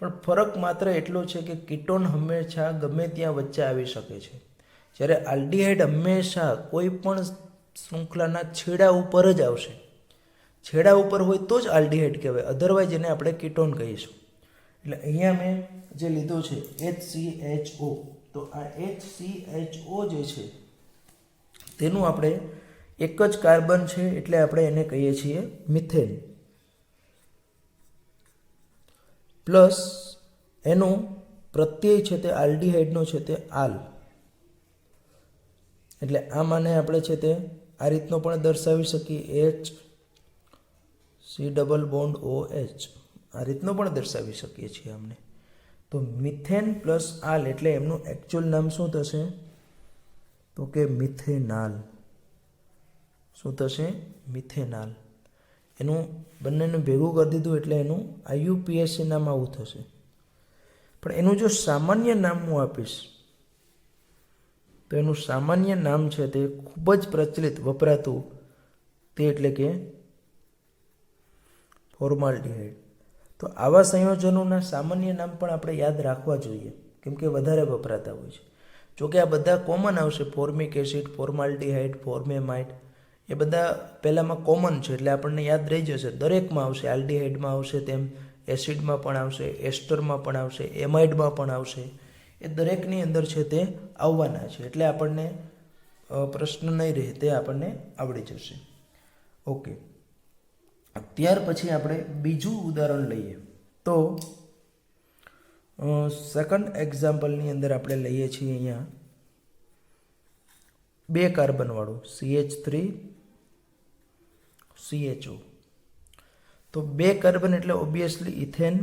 પણ ફરક માત્ર એટલો છે કે કીટોન હંમેશા ગમે ત્યાં વચ્ચે આવી શકે છે, જ્યારે આલ્ડીહાઇડ હંમેશા કોઈ પણ શૃંખલાના છેડા ઉપર જ આવશે. છેડા ઉપર હોય તો જ આલ્ડીહાઇડ કહેવાય, અધરવાઇઝ એને આપણે કીટોન કહીશું. એટલે અહીંયા મેં જે લીધું છે HCHO, તો આ HCHO જે છે તેનું આપણે એક જ કાર્બન છે એટલે આપણે એને કહીએ છીએ મિથેન. પ્લસ એનું પ્રત્યય છે તે આલ્ડીહાઇડનો છે તે આલ. એટલે આમાંને આપણે છે તે આ રીતનો પણ દર્શાવી શકીએ HC≡OH, આ રીતનો પણ દર્શાવી શકીએ છીએ આમને. તો મિથેન પ્લસ આલ એટલે એમનું એકચ્યુઅલ નામ શું થશે તો કે મિથેનાલ. શું થશે? મિથેનાલ. એનું બંનેનું ભેગું કરી દીધું એટલે એનું IUPAC નામ આવું થશે. પણ એનું જો સામાન્ય નામ હું આપીશ તો એનું સામાન્ય નામ છે તે ખૂબ જ પ્રચલિત વપરાતું તે એટલે કે ફોર્માલ્ડીહાઇડ. તો આવા સંયોજનોના સામાન્ય નામ પણ આપણે યાદ રાખવા જોઈએ કેમ કે વધારે વપરાતા હોય છે. જોકે આ બધા કોમન આવશે, ફોર્મિક એસિડ, ફોર્માલ્ડીહાઇડ, ફોર્મેમાઇડ, એ બધા પહેલાંમાં કોમન છે એટલે આપણને યાદ રહી જશે. દરેકમાં આવશે, આલ્ડીહાઇડમાં આવશે, તેમ એસિડમાં પણ આવશે, એસ્ટરમાં પણ આવશે, એમાઇડમાં પણ આવશે. એ દરેકની અંદર છે તે આવવાના છે એટલે આપણને પ્રશ્ન નહીં રહે, તે આપણને આવડી જશે. ઓકે, ત્યાર પછી આપણે બીજું ઉદાહરણ લઈએ. તો સેકન્ડ એક્ઝામ્પલની અંદર આપણે લઈએ છીએ અહીંયા 2 કાર્બનવાળું CH3CHO. તો 2 કાર્બન એટલે ઓબ્વિયસલી ઇથેન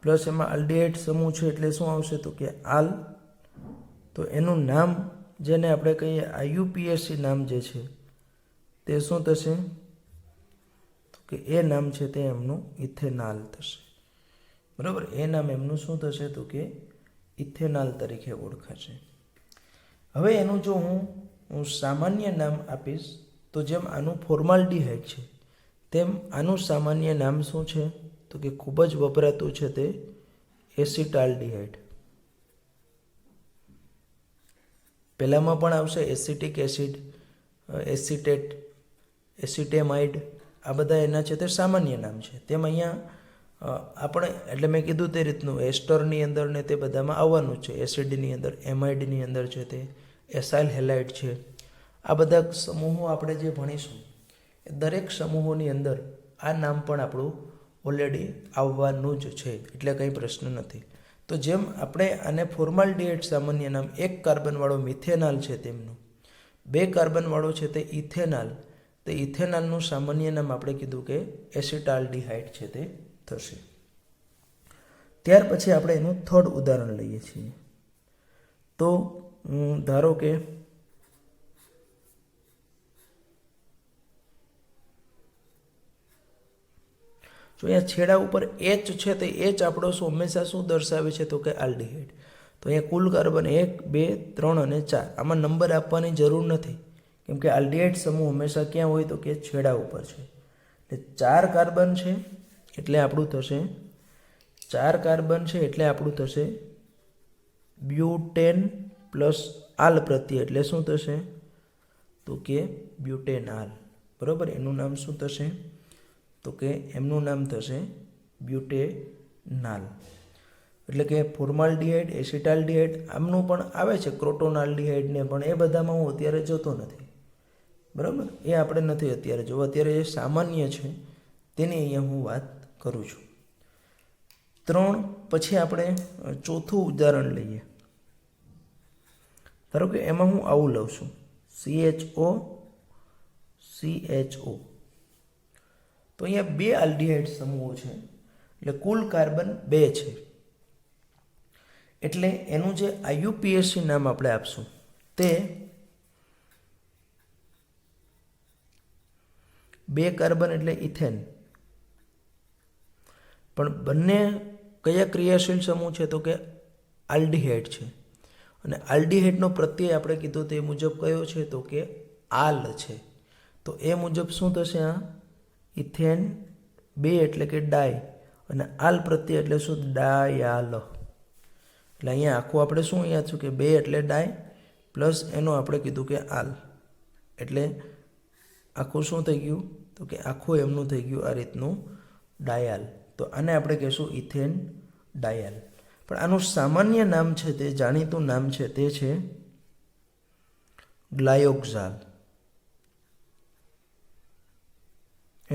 પ્લસ એમાં આલ્ડીહાઇડ સમૂહ છે એટલે શું આવશે તો કે આલ. તો એનું નામ જેને આપણે કહીએ IUPAC નામ જે છે તે શું થશે તો કે એ નામ છે તે એમનું ઇથેનાલ થશે. બરાબર, એ નામ એમનું શું થશે તો કે ઇથેનાલ તરીકે ઓળખાશે. હવે એનું જો હું સામાન્ય નામ આપીશ તો જેમ આનું ફોર્માલ્ડીહાઇડ છે તેમ આનું સામાન્ય નામ શું છે તો કે ખૂબ જ વપરાતું છે તે એસિટાલ્ડીહાઇડ. પહેલામાં પણ આવશે એસિટિક એસિડ, એસિટેટ, એસિટેમાઇડ, આ બધા એના છે તે સામાન્ય નામ છે. તેમ અહીંયા આપણે એટલે મેં કીધું તે રીતનું એસ્ટરની અંદર ને તે બધામાં આવવાનું છે. એસિડની અંદર, એમાઇડની અંદર છે તે એસાઇલ હેલાઇડ છે. આ બધા સમૂહો આપણે જે ભણીશું એ દરેક સમૂહોની અંદર આ નામ પણ આપણું ઓલરેડી આવવાનું જ છે, એટલે કંઈ પ્રશ્ન નથી. તો જેમ આપણે આને ફોર્માલ્ડિહાઇડ સામાન્ય નામ, 1 કાર્બનવાળો મિથેનાલ છે તેમનું, 2 કાર્બનવાળો છે તે ઇથેનાલ, તો ઇથેનાલનું સામાન્ય નામ આપણે કીધું કે એસિટાલ્ડિહાઇડ છે તે થશે. ત્યાર પછી આપણે એનું થર્ડ ઉદાહરણ લઈએ છીએ. તો ધારો કે જો અહીંયા છેડા ઉપર એચ છે તો એચ આપણો હંમેશા શું દર્શાવે છે તો કે આલ્ડિહાઇડ. તો અહીંયા કુલ કાર્બન 1, 2, 3 અને 4. આમાં નંબર આપવાની જરૂર નથી, કેમ કે આલ્ડિહાઇડ સમૂહ હંમેશા ક્યાં હોય તો કે છેડા ઉપર છે. એટલે 4 કાર્બન છે એટલે આપણું થશે 4 કાર્બન છે એટલે આપણું થશે બ્યુટેન પ્લસ આલ પ્રત્યે, એટલે શું થશે તો કે બ્યુટેનાલ. બરાબર, એનું નામ શું થશે તો કે એમનું નામ થશે બ્યુટેનાલ. એટલે કે ફોર્માલ્ડિહાઇડ, એસિટાલ્ડિહાઇડ આમનું પણ આવે છે, ક્રોટોનાલ્ડિહાઇડ ને, પણ એ બધામાં હું અત્યારે જોતો નથી. બરાબર, એ આપણે નથી અત્યારે જોવું. અત્યારે જે સામાન્ય છે તેની અહીંયા હું વાત કરું છું. 3 પછી આપણે ચોથું ઉદાહરણ લઈએ. ધારો કે એમાં હું આવું લઉં છું, CHO CHO. તો અહીંયા 2 આલ્ડિહાઇડ સમૂહો છે એટલે કુલ કાર્બન 2 છે. એટલે એનું જે IUPAC નામ આપણે આપશું તે 2 કાર્બન એટલે ઇથેન. પણ બંને કયા ક્રિયાશીલ સમૂહ છે તો કે આલ્ડિહાઇડ છે. અને આલ્ડિહાઇડનો પ્રત્યય આપણે કીધું તે મુજબ કયો છે તો કે આલ છે. તો એ મુજબ શું થશે, આ ઇથેન 2 એટલે કે ડાય, અને આલ પ્રત્યય એટલે શું ડાયાલ. એટલે અહીંયા આખું આપણે શું અહીંયા છું કે 2 એટલે ડાય પ્લસ એનો આપણે કીધું કે આલ, એટલે આખું શું થઈ ગયું તો કે આખું એમનું થઈ ગયું આ રીતનું ડાયાલ. તો આને આપણે કહીશું ઇથેન ડાયાલ. પણ આનું સામાન્ય નામ છે તે જાણીતું નામ છે તે છે ગ્લાયોક્ઝાલ.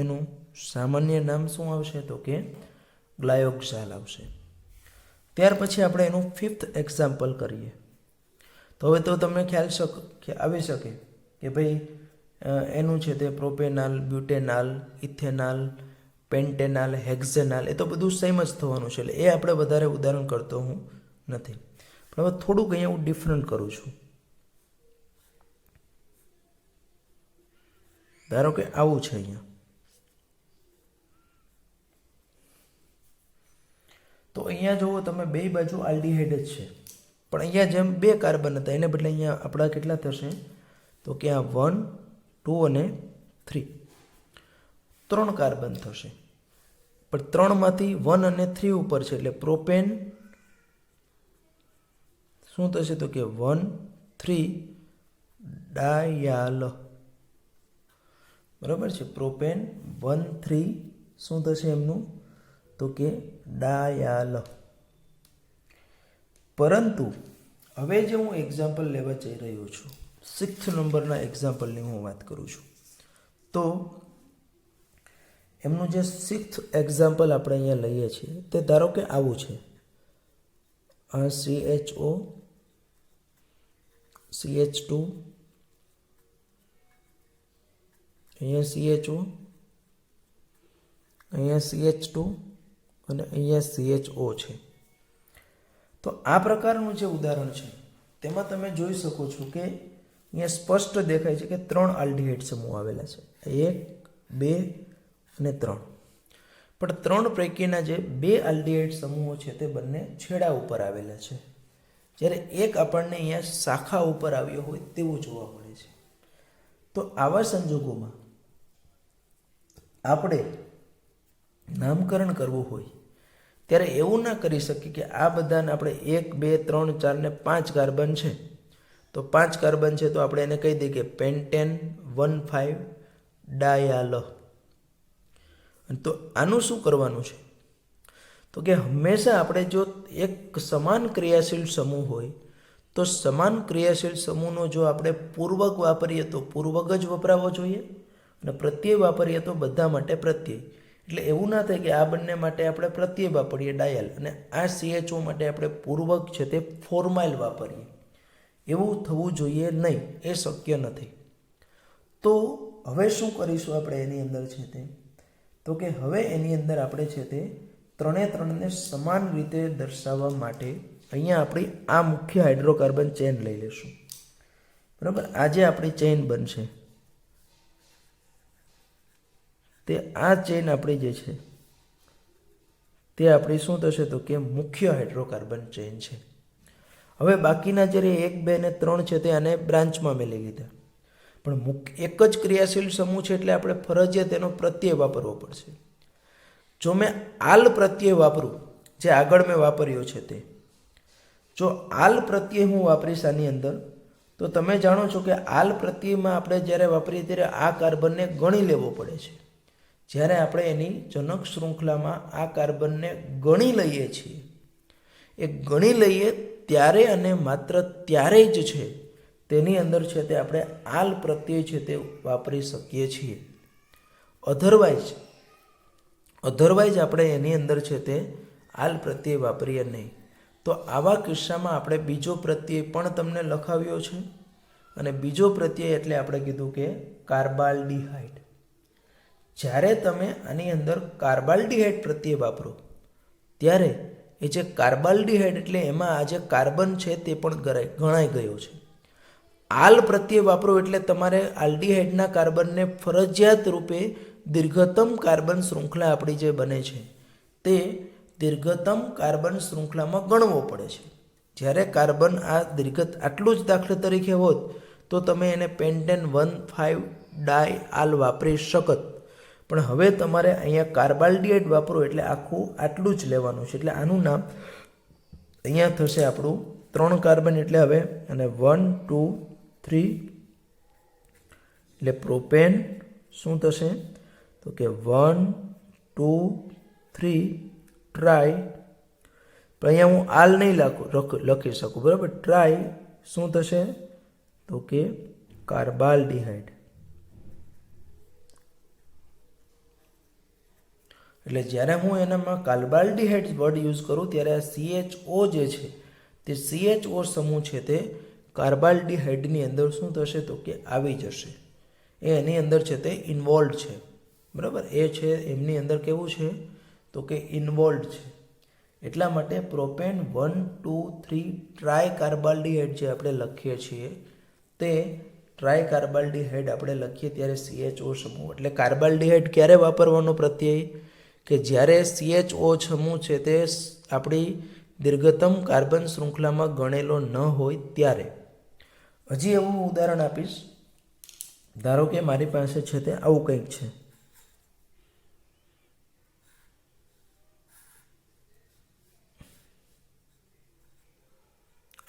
એનું સામાન્ય નામ શું આવશે તો કે ગ્લાયોક્ઝાલ આવશે. ત્યાર પછી આપણે એનું 5th એક્ઝામ્પલ કરીએ. તો હવે તો તમને ખ્યાલ આવી શકે કે ભાઈ એનું છે તે પ્રોપેનાલ, બ્યુટેનાલ, ઇથેનાલ, પેન્ટેનાલ, હેક્ઝેનાલ, એ તો બધું સેમ જ થવાનું છે. એટલે એ આપણે વધારે ઉદાહરણ કરતો હું નથી. પણ હવે થોડુંક અહીંયા હું ડિફરન્ટ કરું છું. ધારો કે આવું છે અહીંયા. તો અહીંયા જુઓ તમે, 2 બાજુ આલ્ડિહાઇડ જ છે, પણ અહીંયા જેમ 2 કાર્બન હતા એને બદલે અહીંયા આપણા કેટલા થશે તો કે આ 1, 2 અને 3 3 કાર્બન થશે. પણ 3 માંથી 1 અને 3 ઉપર છે એટલે પ્રોપેન શું થશે તો કે 1, 3 ડાયાલ. બરાબર છે, પ્રોપેન 1, 3 શું થશે એમનું તો કે ડાયાલ. પરંતુ હવે જે હું એક્ઝામ્પલ લેવા જઈ રહ્યો છું, 6th નંબરના એક્ઝામ્પલની હું વાત કરું છું. તો એમનું જે 6th એક્ઝામ્પલ આપણે અહીંયા લઈએ છીએ તે ધારો કે આવું છે. આ CHO, CH2, અહીંયા CHO, અહીંયા CH2 અને અહીંયા CHO છે. તો આ પ્રકારનું જે ઉદાહરણ છે તેમાં તમે જોઈ શકો છો કે અહીંયા સ્પષ્ટ દેખાય છે કે 3 આલ્ડિહાઇડ સમૂહ આવેલા છે, 1, 2 અને 3. પણ 3 પૈકીના જે 2 આલ્ડિહાઇડ સમૂહો છે તે બંને છેડા ઉપર આવેલા છે, જ્યારે એક આપણને અહીંયા શાખા ઉપર આવ્યો હોય તેવું જોવા મળે છે. તો આવા સંજોગોમાં આપણે નામકરણ કરવું હોય ત્યારે એવું ના કરી શકીએ કે આ બધાને આપણે 1, 2, 3, 4 ને 5 કાર્બન છે તો 5 કાર્બન છે તો આપણે એને કહી દઈએ કે પેન્ટેન 1,5 ડાયાલ. તો આનું શું કરવાનું છે તો કે હંમેશા આપણે જો એક સમાન ક્રિયાશીલ સમૂહ હોય તો સમાન ક્રિયાશીલ સમૂહનો જો આપણે પૂર્વક વાપરીએ તો પૂર્વક જ વપરાવો જોઈએ અને પ્રત્યય વાપરીએ તો બધા માટે પ્રત્યય. એટલે એવું ના થાય કે આ બંને માટે આપણે પ્રત્યય વાપરીએ ડાયલ અને આ CHO માટે આપણે પૂર્વક છે તે ફોર્માઇલ વાપરીએ. એવું થવું જોઈએ નહીં, એ શક્ય નથી. તો હવે શું કરીશું આપણે એની અંદર છે તે તો કે હવે એની અંદર આપણે છે તે ત્રણને સમાન રીતે દર્શાવવા માટે અહીંયા આપણી આ મુખ્ય હાઇડ્રોકાર્બન ચેન લઈ લેશું. બરાબર, આ જે આપણી ચેન બનશે તે આ ચેન આપણી જે છે તે આપણી શું થશે તો કે મુખ્ય હાઇડ્રોકાર્બન ચેન છે. હવે બાકીના જ્યારે 1, 2 અને 3 છે તે આને બ્રાન્ચમાં મેં લઈ લીધા, પણ એક જ ક્રિયાશીલ સમૂહ છે એટલે આપણે ફરજિયાત તેનો પ્રત્યય વાપરવો પડશે. જો મેં આલ પ્રત્યય વાપરું, જે આગળ મેં વાપર્યો છે તે, જો આલ પ્રત્યય હું વાપરીશ આની અંદર તો તમે જાણો છો કે આલ પ્રત્યયમાં આપણે જ્યારે વાપરીએ ત્યારે આ કાર્બનને ગણી લેવો પડે છે. જ્યારે આપણે એની જનક શૃંખલામાં આ કાર્બનને ગણી લઈએ છીએ, એ ગણી લઈએ ત્યારે અને માત્ર ત્યારે જ છે તેની અંદર છે તે આપણે આલ પ્રત્યય છે તે વાપરી શકીએ છીએ. અધરવાઇઝ આપણે એની અંદર છે તે આલ પ્રત્યય વાપરીએ નહીં. તો આવા કિસ્સામાં આપણે બીજો પ્રત્યય પણ તમને લખાવ્યો છે અને બીજો પ્રત્યય એટલે આપણે કીધું કે કાર્બાલ્ડિહાઇડ. જ્યારે તમે આની અંદર કાર્બાલ્ડિહાઇડ પ્રત્યય વાપરો ત્યારે એ જે કાર્બાલ્ડિહાઇડ એટલે એમાં આ જે કાર્બન છે તે પણ ગણાઈ ગયો છે. આલ પ્રત્યય વાપરો એટલે તમારે આલ્ડિહાઇડના કાર્બનને ફરજિયાત રૂપે દીર્ઘતમ કાર્બન શૃંખલા આપણી જે બને છે તે દીર્ઘતમ કાર્બન શૃંખલામાં ગણવો પડે છે. જ્યારે કાર્બન આ આટલું જ દાખલા તરીકે હોત તો તમે એને પેન્ટેન 1,5 ડાય આલ વાપરી શકત, પણ હવે તમારે અહીંયા કાર્બાલ્ડિહાઇડ વાપરો એટલે આખું આટલું જ લેવાનું છે. એટલે આનું નામ અહીંયા થશે આપણું 3 કાર્બન એટલે હવે અને 1, 2, 3 એટલે પ્રોપેન શું થશે તો કે 1, 2, 3 ટ્રાય. પણ અહીંયા હું આલ નહીં લખી શકું, બરાબર. ટ્રાય શું થશે તો કે કાર્બાલ્ડિહાઇડ. એટલે જ્યારે હું એનામાં કાર્બાલ્ડિહાઇડ વર્ડ યુઝ કરું ત્યારે આ CHO જે છે તે CHO સમૂહ છે તે કાર્બાલ્ડિહાઇડની અંદર શું થશે તો કે આવી જશે. એ એની અંદર છે તે ઇન્વોલ્વ છે, બરાબર. એ છે એમની અંદર કેવું છે તો કે ઇન્વોલ્વ છે. એટલા માટે પ્રોપેન 1, 2, 3 ટ્રાય કાર્બાલ્ડિહાઇડ જે આપણે લખીએ છીએ તે ટ્રાય કાર્બાલ્ડિહાઇડ આપણે લખીએ ત્યારે CHO સમૂહ. એટલે કાર્બાલ્ડિહાઇડ ક્યારે વાપરવાનો પ્રત્યય કે જ્યારે CHO સમૂહ છે તે આપણી દીર્ઘતમ કાર્બન શૃંખલામાં ગણેલો ન હોય ત્યારે. હજી એવું ઉદાહરણ આપીશ. ધારો કે મારી પાસે છે તે આવું કંઈક છે,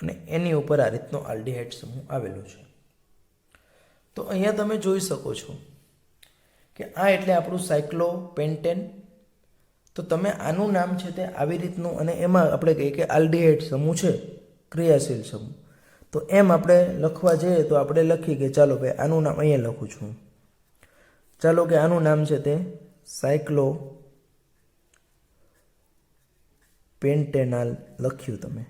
અને એની ઉપર આ રીતનો આલ્ડિહાઇડ સમૂહ આવેલો છે. તો અહીંયા તમે જોઈ શકો છો કે આ એટલે આપણું સાયક્લોપેન્ટેન. તો તમે આનું નામ છે તે આવી રીતનું, અને એમાં આપણે કહીએ કે આલ્ડિહાઇડ સમૂહ છે, ક્રિયાશીલ સમૂહ. તો એમ આપણે લખવા જઈએ તો આપણે લખીએ કે ચાલો ભાઈ આનું નામ અહીંયા લખું છું. ચાલો કે આનું નામ છે તે સાયક્લોપેન્ટેનાલ લખ્યું તમે.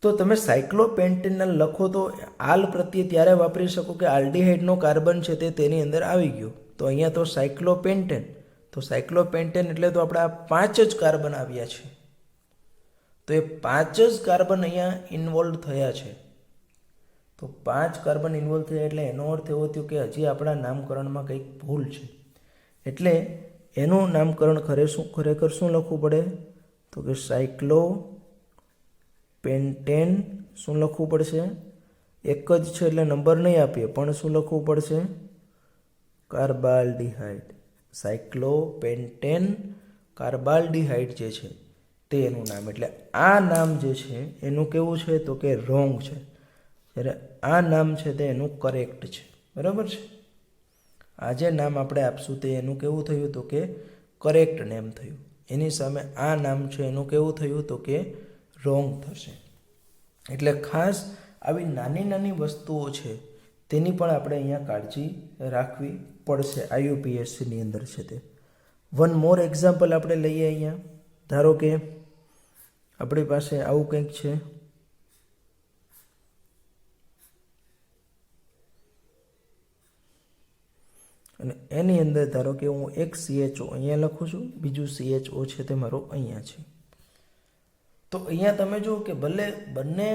તો તમે સાયક્લોપેન્ટેનલ લખો તો આલ પ્રત્યે ત્યારે વાપરી શકો કે આલ્ડિહાઇડનો કાર્બન છે તે તેની અંદર આવી ગયો. તો અહીંયા તો સાયક્લોપેન્ટેન, તો સાયક્લોપેન્ટેન એટલે તો આપણા 5 જ કાર્બન આવ્યા છે. તો એ 5 જ કાર્બન અહીંયા ઇન્વોલ્વ થયા છે. તો 5 કાર્બન ઇન્વોલ્વ થયા એટલે એનો અર્થ એવો થયો કે હજી આપણા નામકરણમાં કંઈક ભૂલ છે. એટલે એનું નામકરણ ખરેખર શું લખવું પડે તો કે સાયક્લોપેન્ટેન શું લખવું પડશે? એક જ છે એટલે નંબર નહીં આપીએ, પણ શું લખવું પડશે? કાર્બાલ્ડિહાઇડ. સાયક્લોપેન્ટેન કાર્બાલ્ડિહાઇડ જે છે તે એનું નામ. એટલે આ નામ જે છે એનું કેવું છે તો કે રોંગ છે, જ્યારે આ નામ છે તે એનું કરેક્ટ છે. બરાબર છે. આ જે નામ આપણે આપશું તે એનું કેવું થયું તો કે કરેક્ટ નેમ થયું. એની સામે આ નામ છે એનું કેવું થયું તો કે રોંગ થશે. એટલે ખાસ આવી નાની નાની વસ્તુઓ છે તેની પણ આપણે અહીંયા કાળજી રાખવી પડશે IUPACની અંદર છે તે. વન મોર એક્ઝામ્પલ આપણે લઈએ અહીંયા. ધારો કે આપણી પાસે આવું કંઈક છે, અને એની અંદર ધારો કે હું એક CHO અહીંયા લખું છું, બીજું CHO છે તે મારો અહીંયા છે. તો અહીંયા તમે જુઓ કે ભલે બંને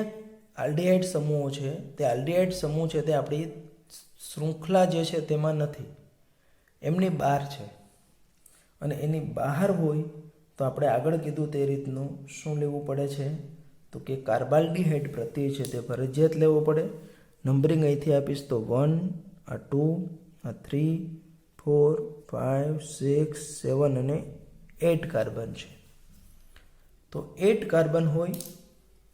આલ્ડીહાઇડ સમૂહો છે, તે આલ્ડીહાઇડ સમૂહ છે તે આપણી શૃંખલા જે છે તેમાં નથી, એમની બહાર છે. અને એની બહાર હોય તો આપણે આગળ કીધું તે રીતનું શું લેવું પડે છે તો કે કાર્બાલ્ડીહાઇડ પ્રત્યય છે તે ફરજિયાત લેવો પડે. નંબરિંગ અહીંથી આપીશ તો 1, આ 2, આ 3, 4, 5, 6, 7 અને 8 કાર્બન છે. તો 8 કાર્બન હોય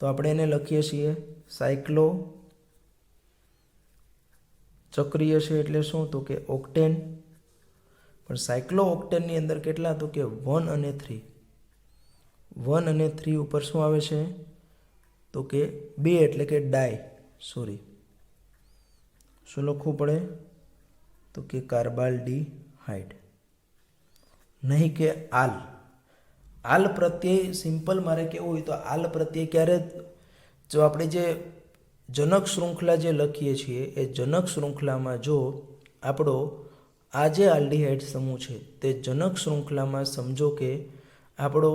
તો આપણે એને લખીએ છીએ સાયક્લો. ચક્રીય છે એટલે શું તો કે ઓક્ટેન. પણ સાયક્લો ઓક્ટેનની અંદર કેટલા તો કે 1 અને 3. 1 અને 3 ઉપર શું આવે છે તો કે 2 એટલે કે શું લખવું પડે તો કે કાર્બાલ્ડીહાઇડ, નહીં કે આલ. આલ પ્રત્યય સિમ્પલ મારે કેવું હોય તો આલ પ્રત્યય ક્યારે, જો આપણે જે જનક શૃંખલા જે લખીએ છીએ એ જનક શૃંખલામાં જો આપણો આ જે આલ્ડીહાઇડ સમૂહ છે તે જનક શૃંખલામાં સમજો કે આપણો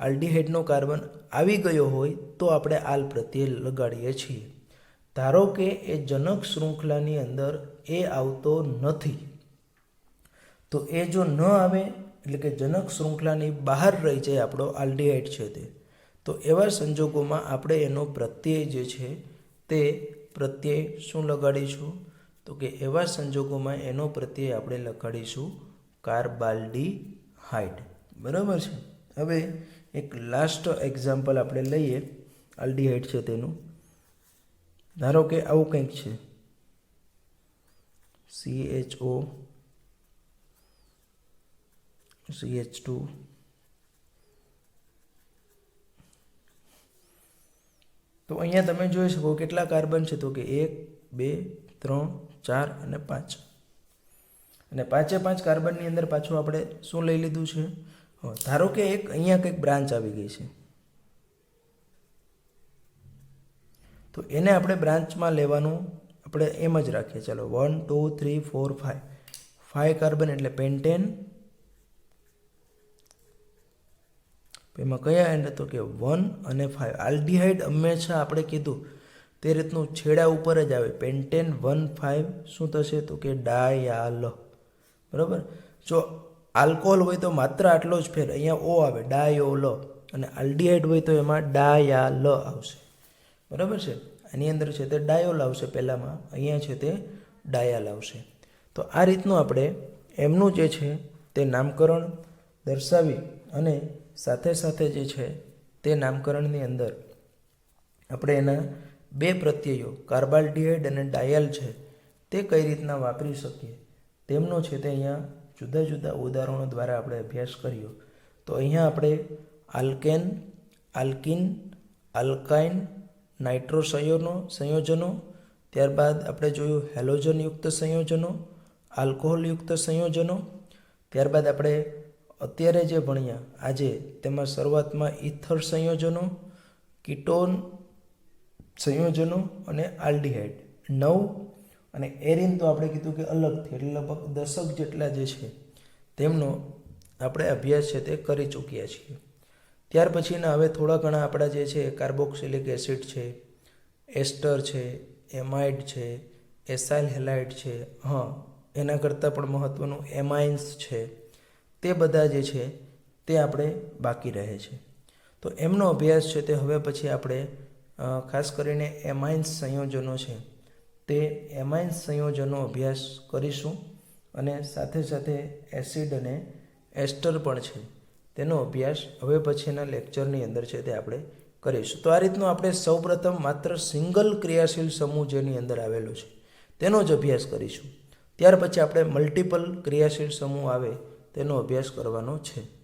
આલ્ડીહાઇડનો કાર્બન આવી ગયો હોય તો આપણે આલ પ્રત્યય લગાડીએ છીએ. ધારો કે એ જનક શૃંખલાની અંદર એ આવતો નથી, તો એ જો ન આવે એટલે કે જનક શૃંખલાની બહાર રહી જાય આપણો આલ્ડીહાઇડ છે તે, તો એવા સંજોગોમાં આપણે એનો પ્રત્યય જે છે તે પ્રત્યય શું લગાડીશું તો કે એવા સંજોગોમાં એનો પ્રત્યય આપણે લગાડીશું કાર્બાલ્ડીહાઇડ. બરાબર છે. હવે એક લાસ્ટ એક્ઝામ્પલ આપણે લઈએ આલ્ડીહાઇડ છે તેનું. ધારો કે આવું કંઈક છે CHO, CH2, તો અહીંયા તમે જોઈ શકો કેટલા કાર્બન છે તો કે 1, 2, 3, 4 અને 5. અને 5 કાર્બનની અંદર પાછું આપણે શું લઈ લીધું છે, ધારો કે એક અહીંયા કંઈક બ્રાન્ચ આવી ગઈ છે, તો એને આપણે બ્રાન્ચમાં લેવાનું આપણે એમ જ રાખીએ. ચાલો 1, 2, 3, 4, 5. 5 કાર્બન એટલે પેન્ટેન. એમાં કયા એન્ડ તો કે 1 અને 5. આલ્ડીહાઇડ હંમેશા આપણે કીધું તે રીતનું છેડા ઉપર જ આવે. પેન્ટેન 1, 5 શું થશે તો કે ડાયાલ. બરાબર. જો આલ્કોહોલ હોય તો માત્ર આટલો જ ફેર, અહીંયા ઓ આવે ડાયોલ, અને આલ્ડીહાઇડ હોય તો એમાં ડાયાલ આવશે. બરાબર છે. એની અંદર છે તે ડાયોલ આવશે પહેલાંમાં, અહીંયા છે તે ડાયાલ આવશે. તો આ રીતનું આપણે એમનું જે છે તે નામકરણ દર્શાવી અને સાથે સાથે જે છે તે નામકરણની અંદર આપણે એના બે પ્રત્યયો કાર્બાલ્ડીહાઇડ અને ડાયાલ છે તે કઈ રીતના વાપરી શકીએ તેમનો છે તે અહીંયા જુદા જુદા ઉદાહરણો દ્વારા આપણે અભ્યાસ કર્યો. તો અહીંયા આપણે આલ્કેન, આલ્કિન, આલ્કાઇન, નાઇટ્રો સંયોજનો, ત્યારબાદ આપણે જોયું હેલોજનયુક્ત સંયોજનો, આલ્કોહોલયુક્ત સંયોજનો, ત્યારબાદ આપણે અત્યારે જે ભણ્યા આજે તેમાં શરૂઆતમાં ઇથર સંયોજનો, કીટોન સંયોજનો અને આલ્ડીહાઇડ 9, અને એરિન તો આપણે કીધું કે અલગથી એટલે લગભગ 10 જેટલા જે છે તેમનો આપણે અભ્યાસ છે તે કરી ચૂક્યા છીએ. ત્યાર પછીના હવે થોડા ઘણા આપણા જે છે કાર્બોક્સિલિક એસિડ છે, એસ્ટર છે, એમાઇડ છે, એસાઇલ હેલાઇડ છે, એના કરતાં પણ મહત્ત્વનું એમાઇન્સ છે, તે બધા જે છે તે આપણે બાકી રહે છે. તો એમનો અભ્યાસ છે તે હવે પછી આપણે ખાસ કરીને એમાઇન્સ સંયોજનો છે તે એમાઇન્સ સંયોજનો અભ્યાસ કરીશું, અને સાથે સાથે એસિડ અને એસ્ટર પણ છે તેનો અભ્યાસ હવે પછીના લેક્ચરની અંદર છે તે આપણે કરીશું. તો આ રીતનું આપણે સૌપ્રથમ માત્ર સિંગલ ક્રિયાશીલ સમૂહ જેની અંદર આવેલો છે તેનો જ અભ્યાસ કરીશું. ત્યાર પછી આપણે મલ્ટિપલ ક્રિયાશીલ સમૂહ આવે તેનો અભ્યાસ કરવાનો છે.